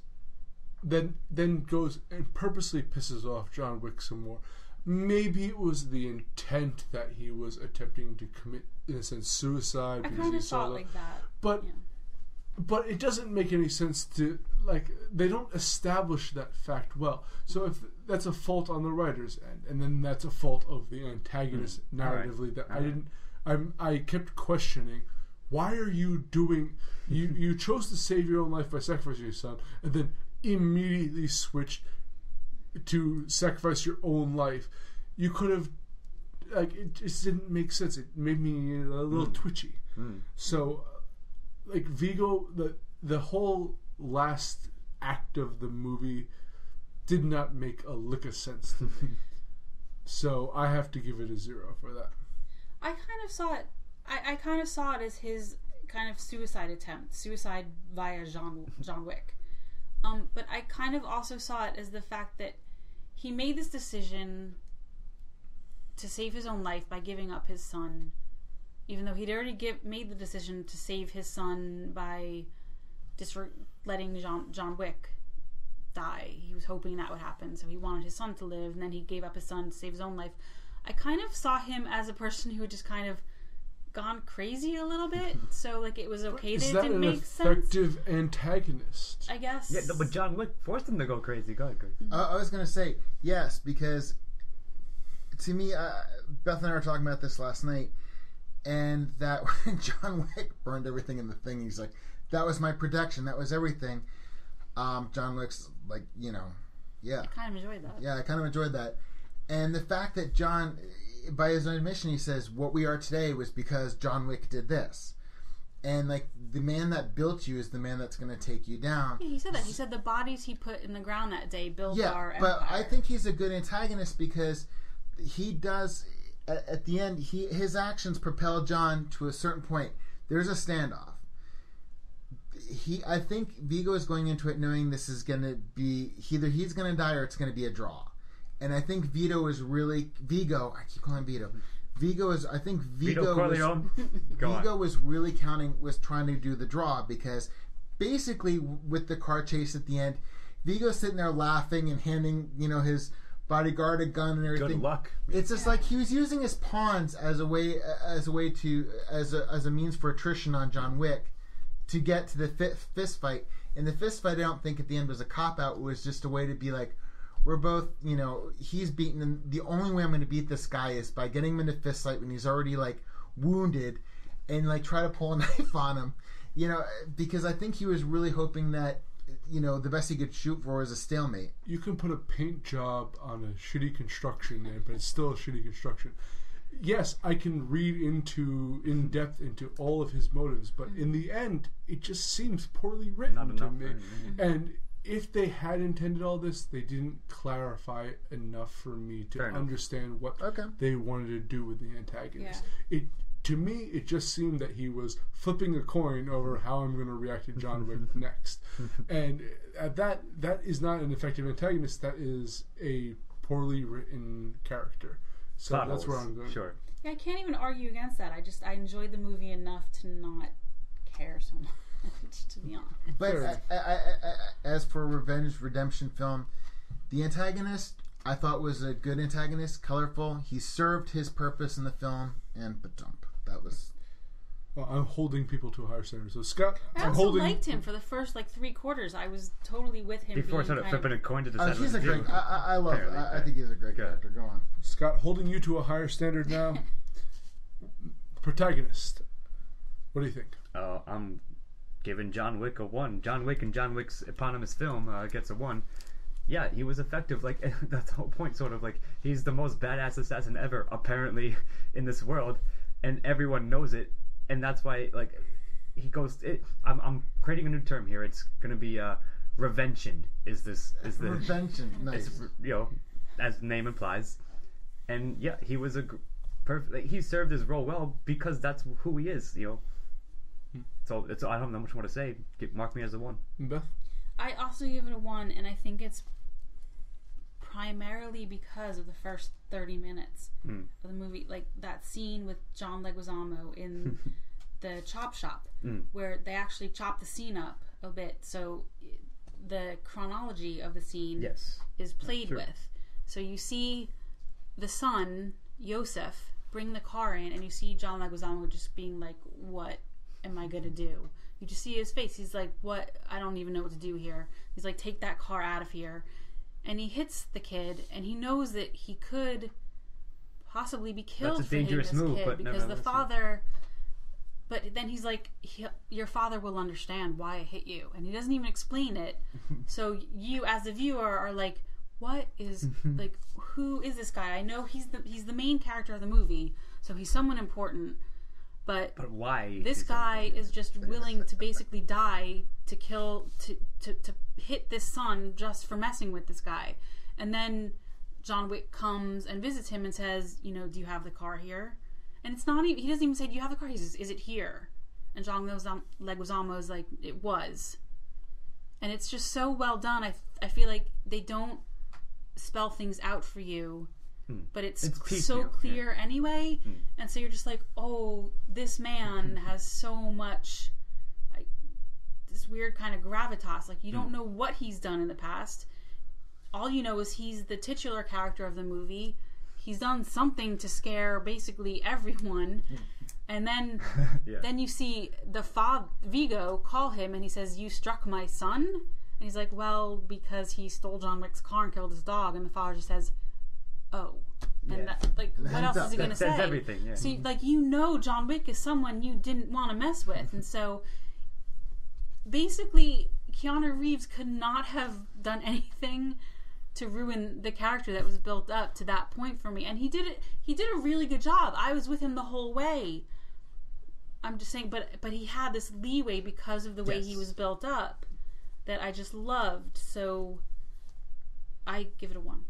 then goes and purposely pisses off John Wick some more. Maybe it was the intent that he was attempting to commit, in a sense, suicide. I kind of thought like that. But it doesn't make any sense to, they don't establish that fact well. So if that's a fault on the writer's end, and then that's a fault of the antagonist narratively, I kept questioning, why are you doing, you chose to save your own life by sacrificing your son, and then immediately switched to sacrifice your own life. You could have, it just didn't make sense. It made me a little twitchy. So, Vigo, the whole last act of the movie did not make a lick of sense to me. So I have to give it a 0 for that. I kind of saw it. I kind of saw it as his kind of suicide attempt, suicide via John Wick. But I kind of also saw it as the fact that he made this decision to save his own life by giving up his son, even though he'd already made the decision to save his son by letting John Wick die. He was hoping that would happen, so he wanted his son to live, and then he gave up his son to save his own life. I kind of saw him as a person who had just kind of gone crazy a little bit, so like it was okay that it didn't make sense. Is that an effective antagonist? I guess. Yeah, but John Wick forced him to go crazy. Go ahead, Chris. I was going to say yes, because to me, Beth and I were talking about this last night, and that when John Wick burned everything in the thing, he's like, that was my protection, that was everything. John Wick's like, yeah. I kind of enjoyed that. Yeah, I kind of enjoyed that. And the fact that John, by his own admission, he says, what we are today was because John Wick did this. And, like, the man that built you is the man that's going to take you down. Yeah, he said that. He said the bodies he put in the ground that day built our empire. But I think he's a good antagonist because he does, at the end, his actions propel John to a certain point. There's a standoff. I think Vigo is going into it knowing this is going to be, either he's going to die or it's going to be a draw. And I think Vigo, I keep calling him Vito. Vigo was really was trying to do the draw, because basically with the car chase at the end, Vigo's sitting there laughing and handing, his bodyguard a gun and everything. Good luck. It's just like he was using his pawns as a means for attrition on John Wick to get to the fist fight. And the fist fight, I don't think at the end was a cop out. It was just a way to be like, we're both, he's beaten, and the only way I'm going to beat this guy is by getting him in a fist fight when he's already, like, wounded, and, like, try to pull a knife on him, because I think he was really hoping that, the best he could shoot for was a stalemate. You can put a paint job on a shitty construction there, but it's still a shitty construction. Yes, I can read in depth into all of his motives, but in the end, it just seems poorly written to me. And if they had intended all this, they didn't clarify it enough for me to understand what they wanted to do with the antagonist. Yeah. To me, it just seemed that he was flipping a coin over how I'm going to react to John Wick next. And that is not an effective antagonist. That is a poorly written character. So that's where I'm going. Sure. Yeah, I can't even argue against that. I enjoyed the movie enough to not care so much. To be honest. But as for revenge redemption film, the antagonist I thought was a good antagonist, colorful. He served his purpose in the film, and ba-dump. That was. Well, I'm holding people to a higher standard. So Scott, I also liked him for the first 3 quarters. I was totally with him. Before I started flipping a coin to decide. He's a great. I love. I think he's a great character. Go on, Scott. Holding you to a higher standard now. Protagonist. What do you think? I'm giving John Wick a 1. John Wick and John Wick's eponymous film gets a 1. Yeah, he was effective. Like, that's the whole point, sort of. Like, he's the most badass assassin ever, apparently, in this world, and everyone knows it. And that's why, like, he goes. I'm creating a new term here. It's gonna be revention. Is the revention? Nice. As the name implies. And yeah, he was perfect. He served his role well because that's who he is. So I don't have much more to say. Mark me as a 1. Beth? I also give it a 1, and I think it's primarily because of the first 30 minutes of the movie. Like that scene with John Leguizamo in the chop shop, where they actually chop the scene up a bit. So the chronology of the scene is played with. So you see the son, Yosef, bring the car in, and you see John Leguizamo just being like, what am I gonna do? You just see his face. He's like, what? I don't even know what to do here. He's like, take that car out of here. And he hits the kid, and he knows that he could possibly be killed. That's a dangerous move, kid, but because the father. But then he's like, your father will understand why I hit you, and he doesn't even explain it. So you, as the viewer, are like, what is like? Who is this guy? I know he's the main character of the movie, so he's someone important. But why? This guy is just willing to basically die to kill, to hit this son just for messing with this guy. And then John Wick comes and visits him and says, do you have the car here? And it's not even, he doesn't even say, do you have the car? He says, is it here? And John Leguizamo is like, it was. And it's just so well done. I feel like they don't spell things out for you but it's piecemeal, so clear anyway, and so you're just like, oh, this man has so much, like, this weird kind of gravitas. Like, you don't know what he's done in the past. All you know is he's the titular character of the movie. He's done something to scare basically everyone. And then then you see the Vigo call him and he says, "You struck my son?" And he's like, "Well, because he stole John Wick's car and killed his dog." And the father just says, "Oh." And that, like, what else is he going to say? That's everything, yeah. So, like, John Wick is someone you didn't want to mess with. And so, basically, Keanu Reeves could not have done anything to ruin the character that was built up to that point for me. And he did a really good job. I was with him the whole way. I'm just saying, but he had this leeway because of the way he was built up that I just loved. So I give it a 1.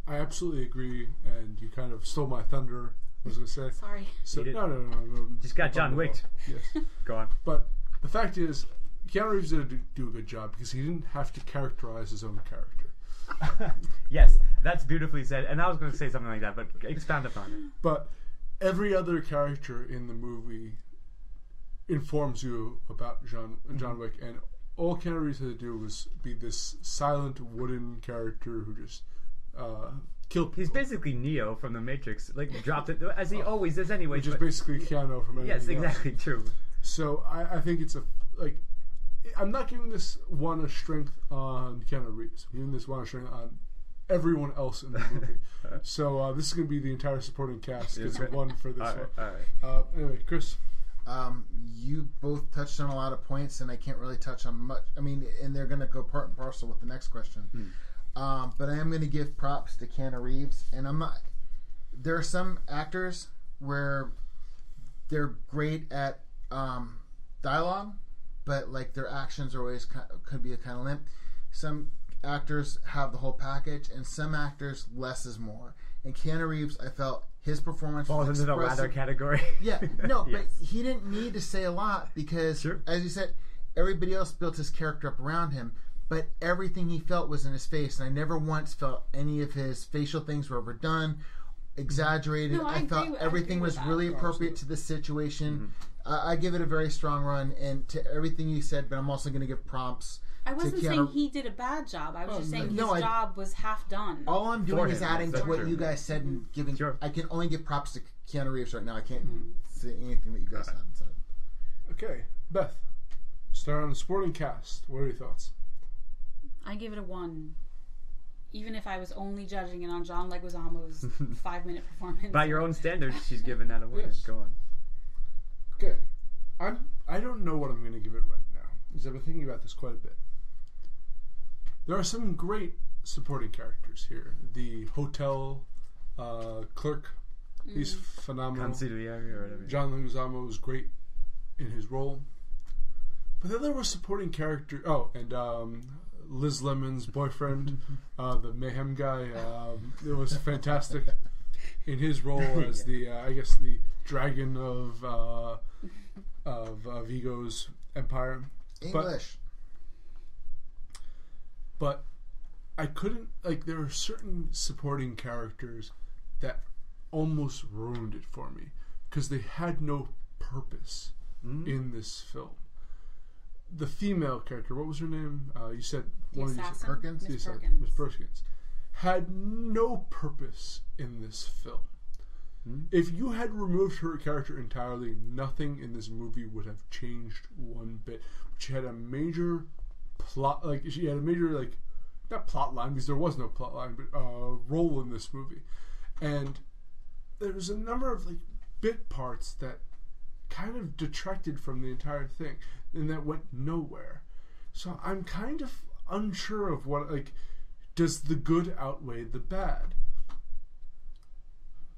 I absolutely agree, and you kind of stole my thunder. I was going to say. Sorry. So, no. Just got John Wick. Yes. Go on. But the fact is, Keanu Reeves did do a good job because he didn't have to characterize his own character. Yes, that's beautifully said. And I was going to say something like that, but expound upon it. But every other character in the movie informs you about John Wick, and all Keanu Reeves had to do was be this silent wooden character who just killed people. He's basically Neo from the Matrix, like dropped it as he always does anyway. Which is basically Keanu from anything Yes, exactly else. True. So I think it's I'm not giving this one a strength on Keanu Reeves. I'm giving this one a strength on everyone else in the movie. So this is going to be the entire supporting cast gets a 1 for this one. All right. Anyway, Chris. You both touched on a lot of points, and I can't really touch on much. I mean, and they're going to go part and parcel with the next question. But I am going to give props to Keanu Reeves, and I'm not. There are some actors where they're great at dialogue, but like their actions are always could be a kind of limp. Some actors have the whole package, and some actors less is more. And Keanu Reeves, I felt his performance falls into the latter category. Yeah, no, Yes. but he didn't need to say a lot because, as you said, everybody else built his character up around him. But everything he felt was in his face, and I never once felt any of his facial things were overdone, exaggerated. No, I felt everything was really appropriate to the situation. I give it a very strong run, and to everything you said, but I'm also going to give prompts. I wasn't saying he did a bad job. I was just saying his job was half done. All I'm doing is adding to what you guys said and giving. I can only give props to Keanu Reeves right now. I can't say anything that you guys haven't said. Okay, Beth, star on the supporting cast. What are your thoughts? I give it a 1. Even if I was only judging it on John Leguizamo's 5-minute performance. By your own standards, she's given that a 1. Yes. Go on. Okay. I don't know what I'm going to give it right now, because I've been thinking about this quite a bit. There are some great supporting characters here. The hotel clerk, he's phenomenal. Consigliere or whatever. John Leguizamo was great in his role. But then there were supporting characters. Oh, and Liz Lemon's boyfriend, the mayhem guy. It was fantastic in his role as the, I guess, the dragon of Vigo's empire. English. But I couldn't, like, there are certain supporting characters that almost ruined it for me because they had no purpose in this film. The female character, what was her name? You said The one of assassin, Perkins. Miss Perkins. Miss Perkins had no purpose in this film. If you had removed her character entirely, nothing in this movie would have changed one bit. She had a major plot, like she had a major, like, not plot line because there was no plot line, but role in this movie, and there was a number of like bit parts that kind of detracted from the entire thing, and that went nowhere. So I'm kind of unsure of what, like, does the good outweigh the bad?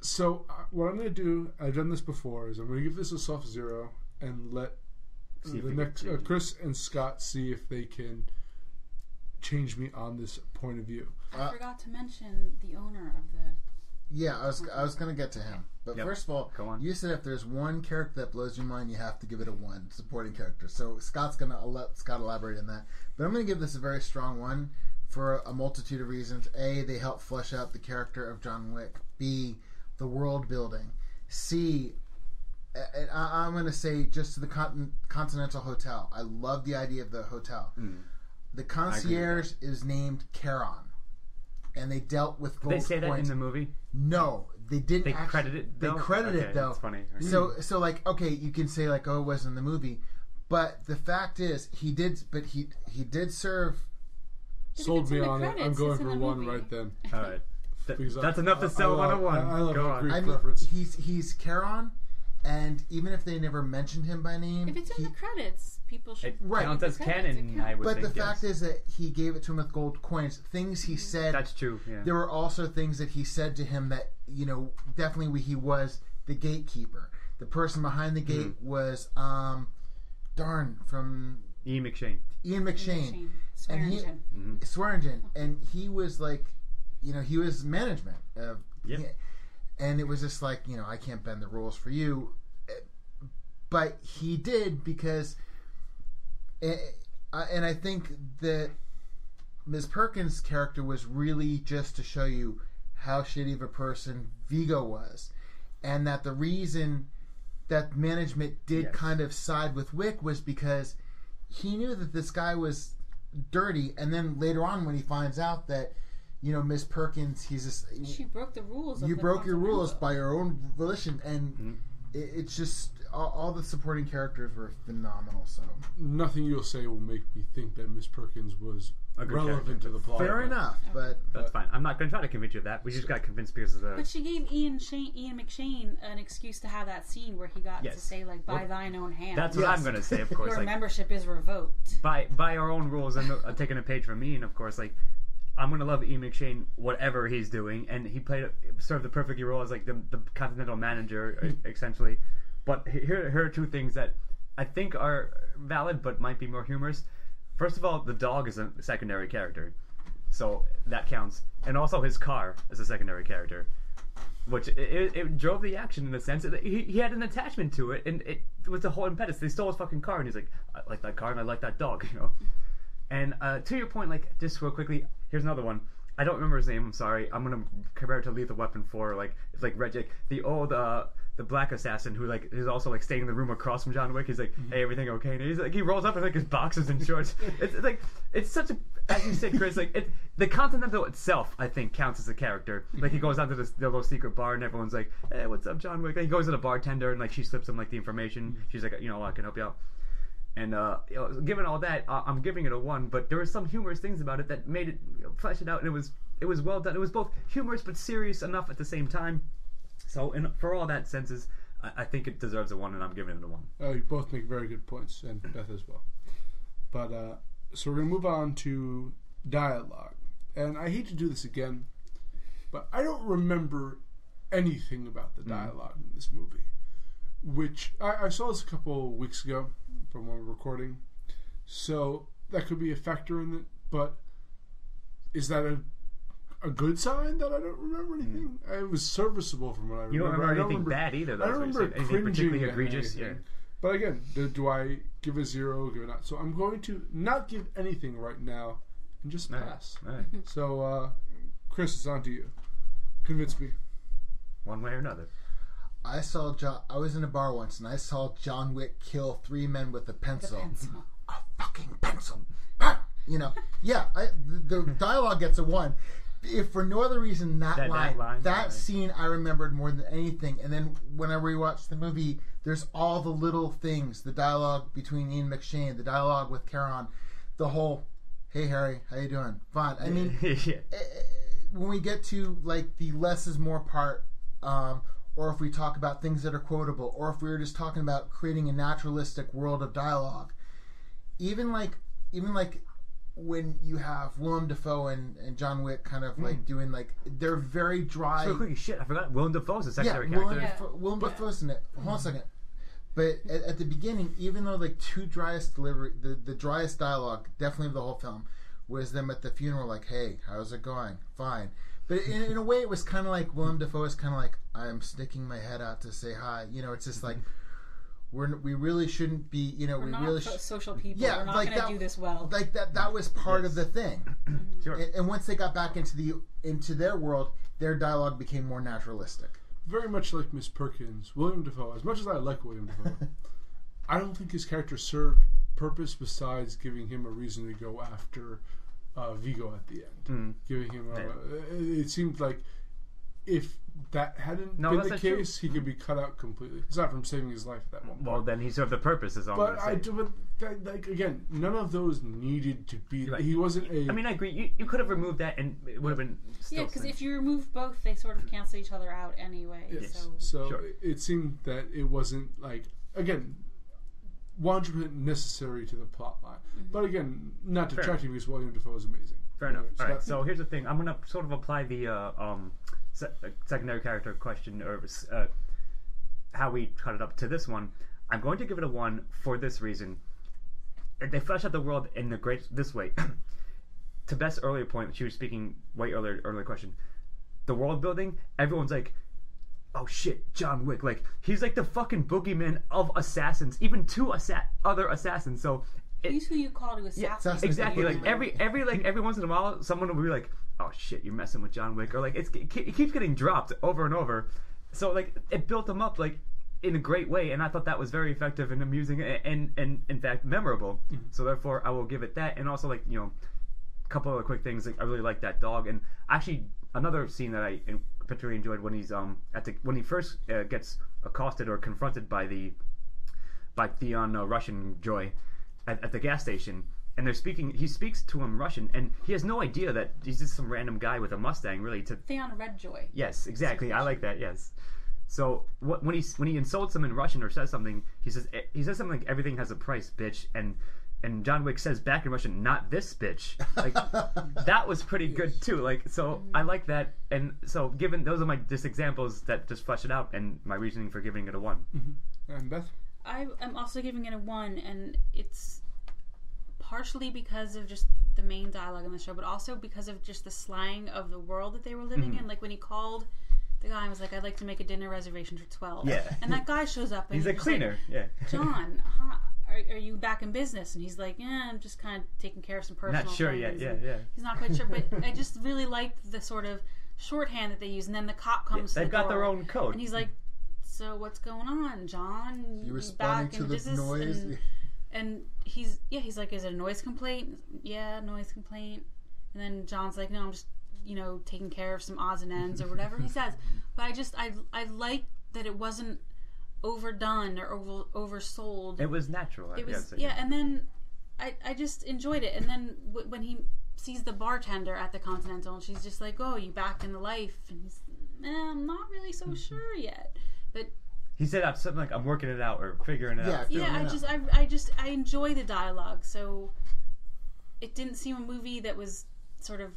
So what I'm going to do, I've done this before, is I'm going to give this a soft 0 and let the next Chris and Scott see if they can change me on this point of view. I forgot to mention the owner of the... Yeah, I was going to get to him. But first of all, you said if there's one character that blows your mind, you have to give it a 1, supporting character. So Scott's going to let Scott elaborate on that. But I'm going to give this a very strong 1 for a multitude of reasons. A, they help flesh out the character of John Wick. B, the world building. C, I'm going to say just to the Continental Hotel. I love the idea of the hotel. The concierge is named Charon, and they dealt with gold Did they say that coins. in the movie? No, they didn't. They credit it. They credit it though. That's funny. So like, okay, you can say like, oh, it wasn't in the movie, but the fact is, he did serve. Sold me on it. I'm credits, going it's in for the one movie. right then. All right. Because That's enough to sell 101. I love Go that on. Greek I mean, reference. he's Charon, and even if they never mentioned him by name, If it's in the credits, people should. It Right. counts as The credits, canon, it I would but think. the fact yes. is that he gave it to him with gold coins. Things he said. That's true. Yeah. There were also things that he said to him that, you know, definitely he was the gatekeeper. The person behind the gate was from Ian McShane. Ian McShane. And he Swearingen. Swearingen, and he was like, you know, he was management of, Yep. and it was just like, you know, I can't bend the rules for you, but he did because, and I think that Ms. Perkins' character was really just to show you how shitty of a person Vigo was, and that the reason that management did kind of side with Wick was because he knew that this guy was dirty, and then later on when he finds out that, you know, Miss Perkins, he's just, She broke the rules. Of you the broke your rules Continental. by your own volition, and it's just all the supporting characters were phenomenal. So Nothing you'll say will make me think that Miss Perkins was A good relevant character. to the plot. fair enough, but That's fine. I'm not going to try to convince you of that. We just got convinced because of the. But she gave Ian McShane an excuse to have that scene where he got to say, like, by thine own hand. That's what I'm going to say, of course. Your Like, membership is revoked. by our own rules, and taking a page from Ian, of course. Like, I'm going to love Ian McShane, whatever he's doing, and he served the perfect role as like the continental manager, essentially. But here are two things that I think are valid, but might be more humorous. First of all, the dog is a secondary character, so that counts, and also his car is a secondary character, which it drove the action in a sense. He had an attachment to it, and it was the whole impetus. They stole his fucking car, and he's like, I like that car, and I like that dog, you know. And to your point, like, just real quickly, here's another one. I don't remember his name. I'm sorry. I'm gonna compare it to Lethal Weapon 4. Like, it's like Reggie, the old the black assassin who like is also like staying in the room across from John Wick. He's like, hey, everything okay? And he's like, he rolls up in like his boxers and shorts. It's like, it's such a, as you said, Chris, like the Continental itself, I think, counts as a character. Like, he goes down to the little secret bar and everyone's like, hey, what's up, John Wick? And he goes to the bartender and like she slips him like the information. She's like, you know, I can help you out. And you know, given all that, I'm giving it a 1. But there were some humorous things about it that made it, flesh it out, and it was well done. It was both humorous but serious enough at the same time. So, for all that senses, I think it deserves a 1, and I'm giving it a 1. You both make very good points, and Beth as well. But so we're gonna move on to dialogue, and I hate to do this again, but I don't remember anything about the dialogue in this movie. Which I saw this a couple weeks ago from when we were recording, so that could be a factor in it. But is that a good sign that I don't remember anything? It was serviceable from what I remember. You don't remember I don't anything bad either, though. I don't remember anything cringing particularly at egregious. anything. Yeah. But again, do I give a 0, give it not? So I'm going to not give anything right now and just pass. All right. So, Chris, it's on to you. Convince me. One way or another. I was in a bar once and I saw John Wick kill 3 men with a pencil. A fucking pencil. You know, yeah. The dialogue gets a 1. If for no other reason, that line, scene I remembered more than anything. And then when I rewatched the movie, there's all the little things, the dialogue between Ian McShane, the dialogue with Charon, the whole, hey Harry, how you doing? Fine. I mean, when we get to like the less is more part, or if we talk about things that are quotable, or if we were just talking about creating a naturalistic world of dialogue, even like when you have Willem Dafoe and John Wick kind of like doing like, they're very dry. So quickly, shit, I forgot Willem Dafoe's a secondary character. Willem Dafoe's in it. Hold on a second. But at the beginning, even though like the driest dialogue, definitely of the whole film, was them at the funeral like, hey, how's it going? Fine. But in a way, it was kind of like Willem Dafoe is kind of like, I'm sticking my head out to say hi. You know, it's just like, we really shouldn't be, we're we not really social people. Yeah, we're not like going to that- do this well. like that was part of the thing. Sure. And once they got back into their world, their dialogue became more naturalistic. Very much like Miss Perkins, William Dafoe. As much as I like William Dafoe, I don't think his character served purpose besides giving him a reason to go after Vigo at the end. Giving him it seemed like if that hadn't been the case, he could be cut out completely. Aside from saving his life at that moment. Well, then he served the purpose. Is all I'm gonna say. But again, none of those needed to be. Right. He wasn't a. I mean, I agree. You could have removed that, and it would have been. Yeah, because if you remove both, they sort of cancel each other out anyway. Yes. So Sure. It seemed that it wasn't like, again, 100% necessary to the plot line. But again, not detracting because William Dafoe is amazing. Fair enough. All right. So here's the thing. I'm gonna sort of apply the secondary character question or how we cut it up to this one. I'm going to give it a 1 for this reason. They flesh out the world in this way. To Beth's earlier point, she was speaking way earlier question. The world building, everyone's like, oh shit, John Wick. Like, he's like the fucking boogeyman of assassins, even two other assassins. So he's who you call to assassinate. Yeah, exactly. Like every once in a while, someone will be like, oh shit, you're messing with John Wick, or like it keeps getting dropped over and over. So like it built them up like in a great way, and I thought that was very effective and amusing and in fact memorable. So therefore, I will give it that. And also, like, a couple other quick things. Like, I really like that dog, and actually another scene that I particularly enjoyed when he's when he first gets accosted or confronted by Theon Russian Joy at the gas station. And he speaks to him Russian, and he has no idea that he's just some random guy with a Mustang, really. Theon Redjoy. Yes, exactly. I like that. Yes. So when he insults him in Russian or says something, he says something like, "Everything has a price, bitch," and John Wick says back in Russian, "Not this bitch." Like that was pretty good too. Like, so I like that, and so given those are my just examples that just flesh it out, and my reasoning for giving it a 1. And Beth, I'm also giving it a 1, and it's partially because of just the main dialogue in the show, but also because of just the slang of the world that they were living in. Like when he called the guy and was like, "I'd like to make a dinner reservation for 12." Yeah. And that guy shows up and he's a cleaner. Like, yeah. John, are you back in business? And he's like, "Yeah, I'm just kind of taking care of some personal Not sure things." yet. Yeah. He's not quite sure, but I just really liked the sort of shorthand that they use. And then the cop comes to the door. They've got their own code. And he's like, "So what's going on, John? You responding to this noise?" And he's like, "Is it a noise complaint?" "Yeah, noise complaint." And then John's like, "No, I'm just, taking care of some odds and ends," or whatever he says. But I like that it wasn't overdone or oversold. It was natural. It was, and then I just enjoyed it. And then when he sees the bartender at the Continental, and she's just like, "Oh, you back in the life?" And he's, "I'm not really so sure yet." But he said something like, "I'm working it out" or figuring it out. Yeah, I enjoy the dialogue. So it didn't seem a movie that was sort of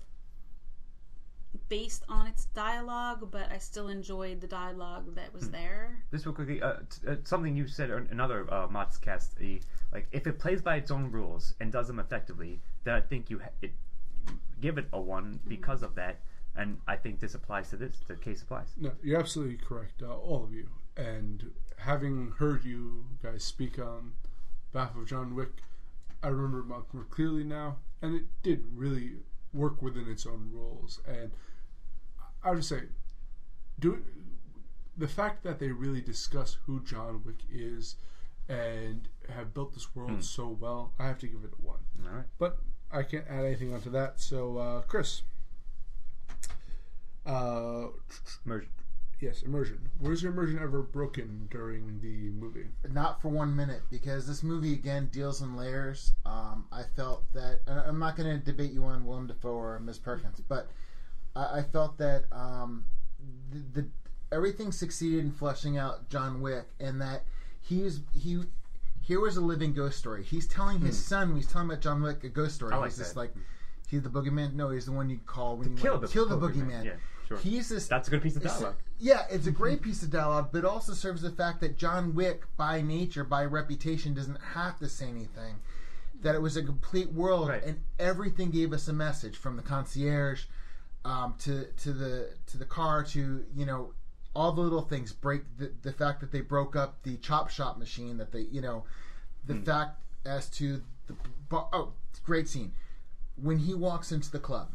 based on its dialogue, but I still enjoyed the dialogue that was there. Just real quickly, something you said in another MOTS cast, like if it plays by its own rules and does them effectively, then I think give it a 1 because of that. And I think this applies to this. The case applies. No, you're absolutely correct, all of you. And having heard you guys speak on behalf of John Wick, I remember it much more clearly now, and it did really work within its own rules. And I would say, the fact that they really discuss who John Wick is and have built this world so well, I have to give it a 1. All right. But I can't add anything onto that. So, Chris. Immersion. Yes, immersion. Was your immersion ever broken during the movie? Not for 1 minute, because this movie again deals in layers. I felt that I'm not going to debate you on Willem Dafoe or Miss Perkins, but I felt that everything succeeded in fleshing out John Wick, and that here was a living ghost story. He's telling his son, when he's telling about John Wick, a ghost story. I like he's just that. like, he's the boogeyman. No, he's the one you call when you kill want to kill the boogeyman. Yeah. Sure. That's a good piece of dialogue. Yeah, it's a great piece of dialogue, but it also serves the fact that John Wick, by nature, by reputation, doesn't have to say anything. That it was a complete world, right, and everything gave us a message, from the concierge to the car to all the little things break the fact that they broke up the chop shop machine, that they, the fact as to great scene when he walks into the club.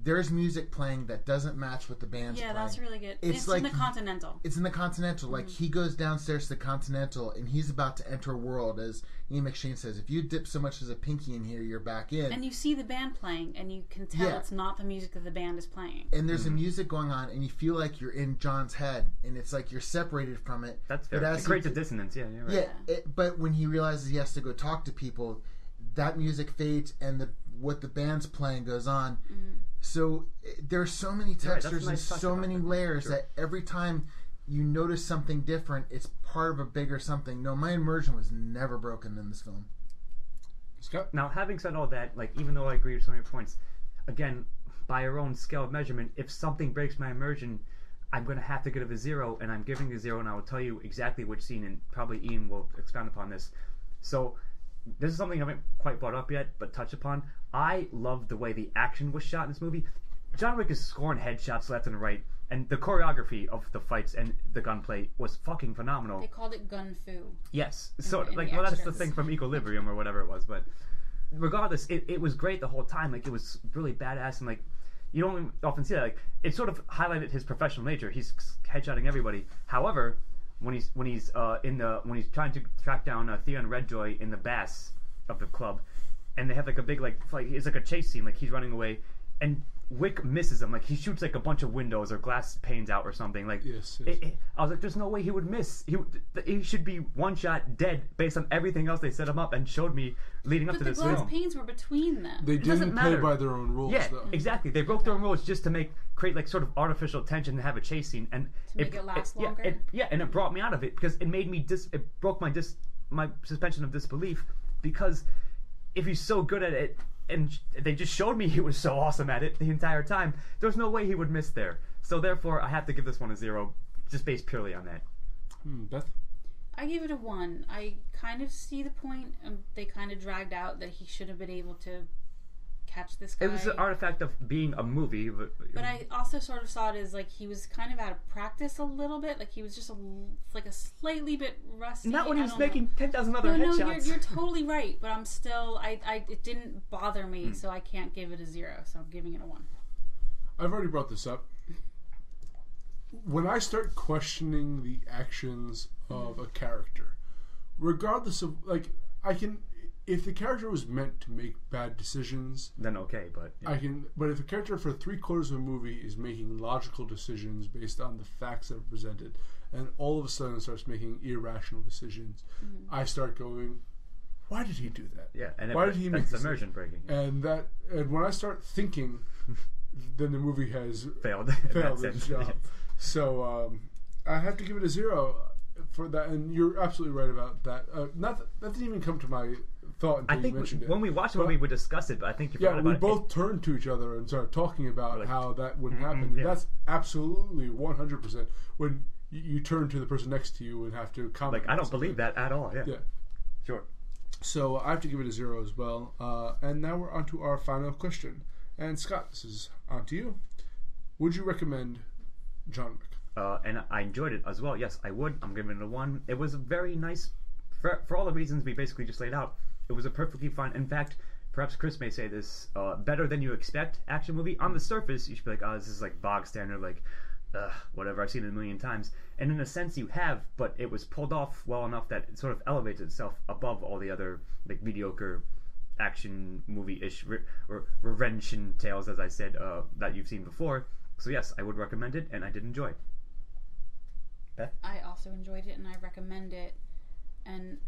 There's music playing that doesn't match what the band's playing. Yeah, that's really good. It's in the Continental. It's in the Continental. Like, he goes downstairs to the Continental, and he's about to enter a world, as Ian McShane says, if you dip so much as a pinky in here, you're back in. And you see the band playing, and you can tell it's not the music that the band is playing. And there's a music going on, and you feel like you're in John's head, and it's like you're separated from it. That's fair. It creates a dissonance, yeah, you're right. Yeah, but when he realizes he has to go talk to people, that music fades, and what the band's playing goes on. So there's so many textures and so many layers that every time you notice something different, it's part of a bigger something. No, my immersion was never broken in this film. Scott? Now, having said all that, like, even though I agree with some of your points, again, by your own scale of measurement, if something breaks my immersion, I'm going to have to give it a 0, and I'm giving a 0, and I will tell you exactly which scene, and probably Ian will expound upon this. So, this is something I haven't quite brought up yet, but touch upon. I love the way the action was shot in this movie. John Wick is scoring headshots left and right, and the choreography of the fights and the gunplay was fucking phenomenal. They called it gun fu. Yes. So, that's the thing from Equilibrium or whatever it was, but regardless, it was great the whole time. Like, it was really badass, and, like, you don't often see that. Like, it sort of highlighted his professional nature. He's headshotting everybody. However, when he's trying to track down Theon Redjoy in the bass of the club, and they have like a big it's like a chase scene, like he's running away, and Wick misses him. Like, he shoots like a bunch of windows or glass panes out or something. Like, yes. I was like, there's no way he would miss. He should be one shot dead based on everything else they set him up and showed me leading up to this film. But the glass panes were between them. They didn't play by their own rules. Yeah, though. exactly. They broke their own rules just to create like sort of artificial tension and have a chase scene, and to make it last longer. And it brought me out of it because it made me it broke my suspension of disbelief, because if he's so good at it, and they just showed me he was so awesome at it the entire time, there's no way he would miss there. So therefore, I have to give this one a 0, just based purely on that. Beth? I give it a 1. I kind of see the point. They kind of dragged out that he should have been able to catch this guy. It was an artifact of being a movie. But I also sort of saw it as like he was kind of out of practice a little bit. Like, he was just a slightly bit rusty. Not when he was making 10,000 other headshots. No, you're totally right. But I'm still, it didn't bother me, so I can't give it a 0. So I'm giving it a 1. I've already brought this up. When I start questioning the actions of a character, regardless of, like, if the character was meant to make bad decisions, then okay, but yeah. But if a character for 3/4 of a movie is making logical decisions based on the facts that are presented, and all of a sudden starts making irrational decisions, I start going, why did he do that? Yeah, and why did he make this immersion breaking? And when I start thinking, then the movie has failed its job. So I have to give it a 0 for that, and you're absolutely right about that. That didn't even come to my thought until you mentioned it. When we watched it, we would discuss it, but I think you forgot about it. Yeah, we both turned to each other and started talking about how that wouldn't happen. Yeah. That's absolutely 100% when you turn to the person next to you and have to comment. Like, I don't believe that at all. Yeah. Sure. So I have to give it a 0 as well. And now we're on to our final question. And Scott, this is on to you. Would you recommend John Wick? And I enjoyed it as well. Yes, I would. I'm giving it a 1. It was a very nice, for all the reasons we basically just laid out. It was a perfectly fine. In fact, perhaps Chris may say this, better than you expect action movie. On the surface, you should be like, oh, this is like bog standard, like, whatever, I've seen it a million times. And in a sense, you have, but it was pulled off well enough that it sort of elevates itself above all the other like mediocre action movie-ish or revenge tales, as I said, that you've seen before. So yes, I would recommend it, and I did enjoy it. Beth? I also enjoyed it, and I recommend it. And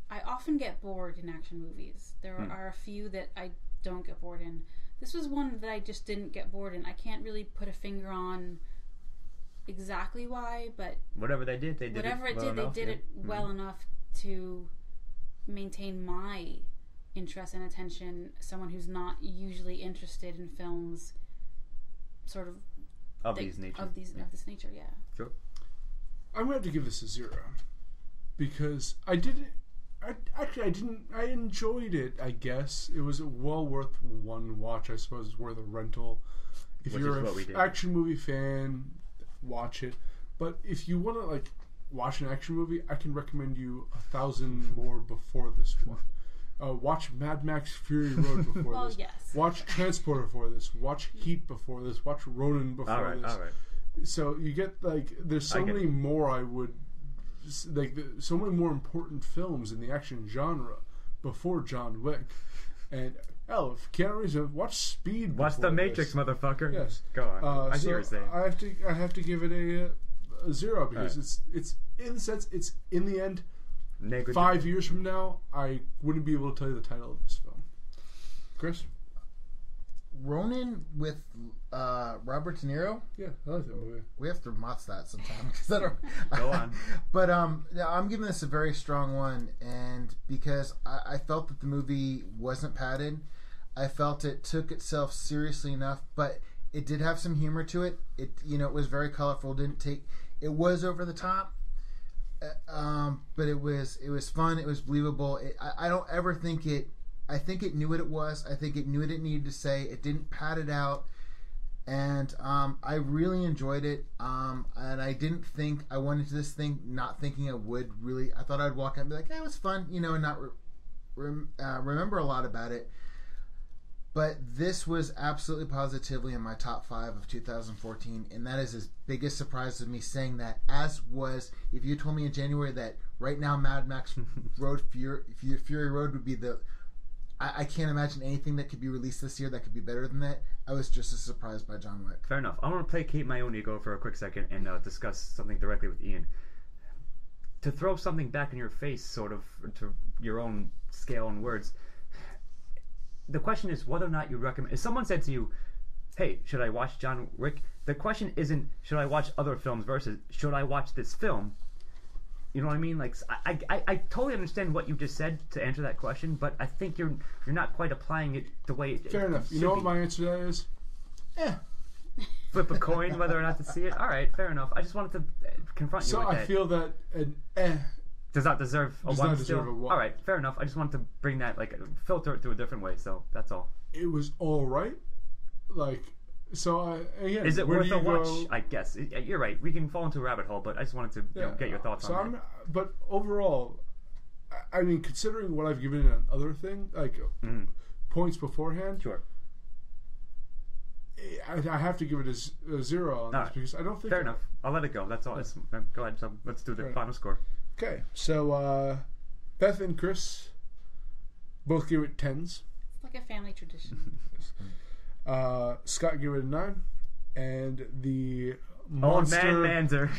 I often get bored in action movies. There are a few that I don't get bored in. This was one that I just didn't get bored in. I can't really put a finger on exactly why, but whatever they did, they did it well enough to maintain my interest and attention. Someone who's not usually interested in films, sort of this nature. Of this nature, yeah. Sure. I'm going to have to give this a 0 because I didn't. I enjoyed it, I guess. It was well worth one watch, I suppose. It's worth a rental. If you're an action movie fan, watch it. But if you want to like watch an action movie, I can recommend you 1,000 more before this one. Watch Mad Max Fury Road before this. Yes. Watch Transporter before this. Watch Heat before this. Watch Ronin before this. All right. So you get like there's so many more I would like so many more important films in the action genre before John Wick. And if Keanu Reeves, watch Speed. Watch The Matrix, motherfucker. Yes. Go on. I hear what you're saying. I have to give it a 0 because it's in the sense it's in the end. 5 years from now, I wouldn't be able to tell you the title of this film. Chris? Ronin with Robert De Niro. Yeah, I like that movie. We have to MOTS that sometime because I don't. Go on. But I'm giving this a very strong one, and because I felt that the movie wasn't padded, I felt it took itself seriously enough, but it did have some humor to it. It it was very colorful. It was over the top. But it was fun. It was believable. I don't ever think it. I think it knew what it was. I think it knew what it needed to say. It didn't pad it out, and I really enjoyed it. And I didn't think I went into this thing not thinking I would really. I thought I'd walk out and be like, "That was fun," and not remember a lot about it. But this was absolutely positively in my top 5 of 2014, and that is as big a surprise as me saying that, as was if you told me in January that right now Mad Max Fury Road would be the... I can't imagine anything that could be released this year that could be better than that. I was just as surprised by John Wick. Fair enough. I want to placate my own ego for a quick second and discuss something directly with Ian. To throw something back in your face, sort of, to your own scale and words... The question is whether or not you recommend... If someone said to you, hey, should I watch John Wick? The question isn't, should I watch other films versus, should I watch this film? You know what I mean? Like, I totally understand what you just said to answer that question, but I think you're not quite applying it the way it Fair enough. You know what my answer to that is? Flip a coin whether or not to see it? All right, fair enough. I just wanted to confront you with that. So I feel that an does not deserve a does one not still? deserve a one. All right, fair enough. I just wanted to bring that, like, filter it through a different way, so that's all. It was all right. Like, so again, is it worth a watch? Go? I guess. You're right. We can fall into a rabbit hole, but I just wanted to get your thoughts on that. But overall, I mean, considering what I've given it on other thing, like points beforehand, sure. I have to give it a 0 on this because I don't think... Fair enough. I'll let it go. That's all. Yeah. Go ahead. So let's do the final score. Okay. So Beth and Chris both gave it 10s. It's like a family tradition. Scott gave it a 9. And the Old Man Manzer.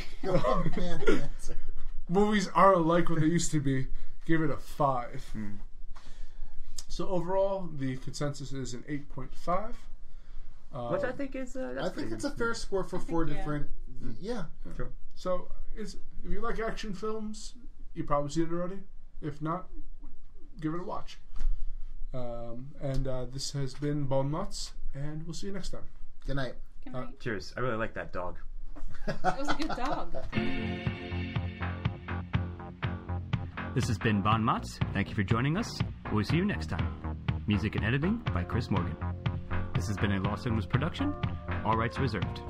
Movies aren't like what they used to be. Give it a 5. So overall, the consensus is an 8.5. Which I think is... I think it's a fair score for 4 different... Yeah. Sure. So, if you like action films, you've probably seen it already. If not, give it a watch. This has been Bon Mots, and we'll see you next time. Good night. Good night. Cheers. I really like that dog. That was a good dog. This has been Bon Mots. Thank you for joining us. We'll see you next time. Music and editing by Chris Morgan. This has been a Lost Cinemas production. All rights reserved.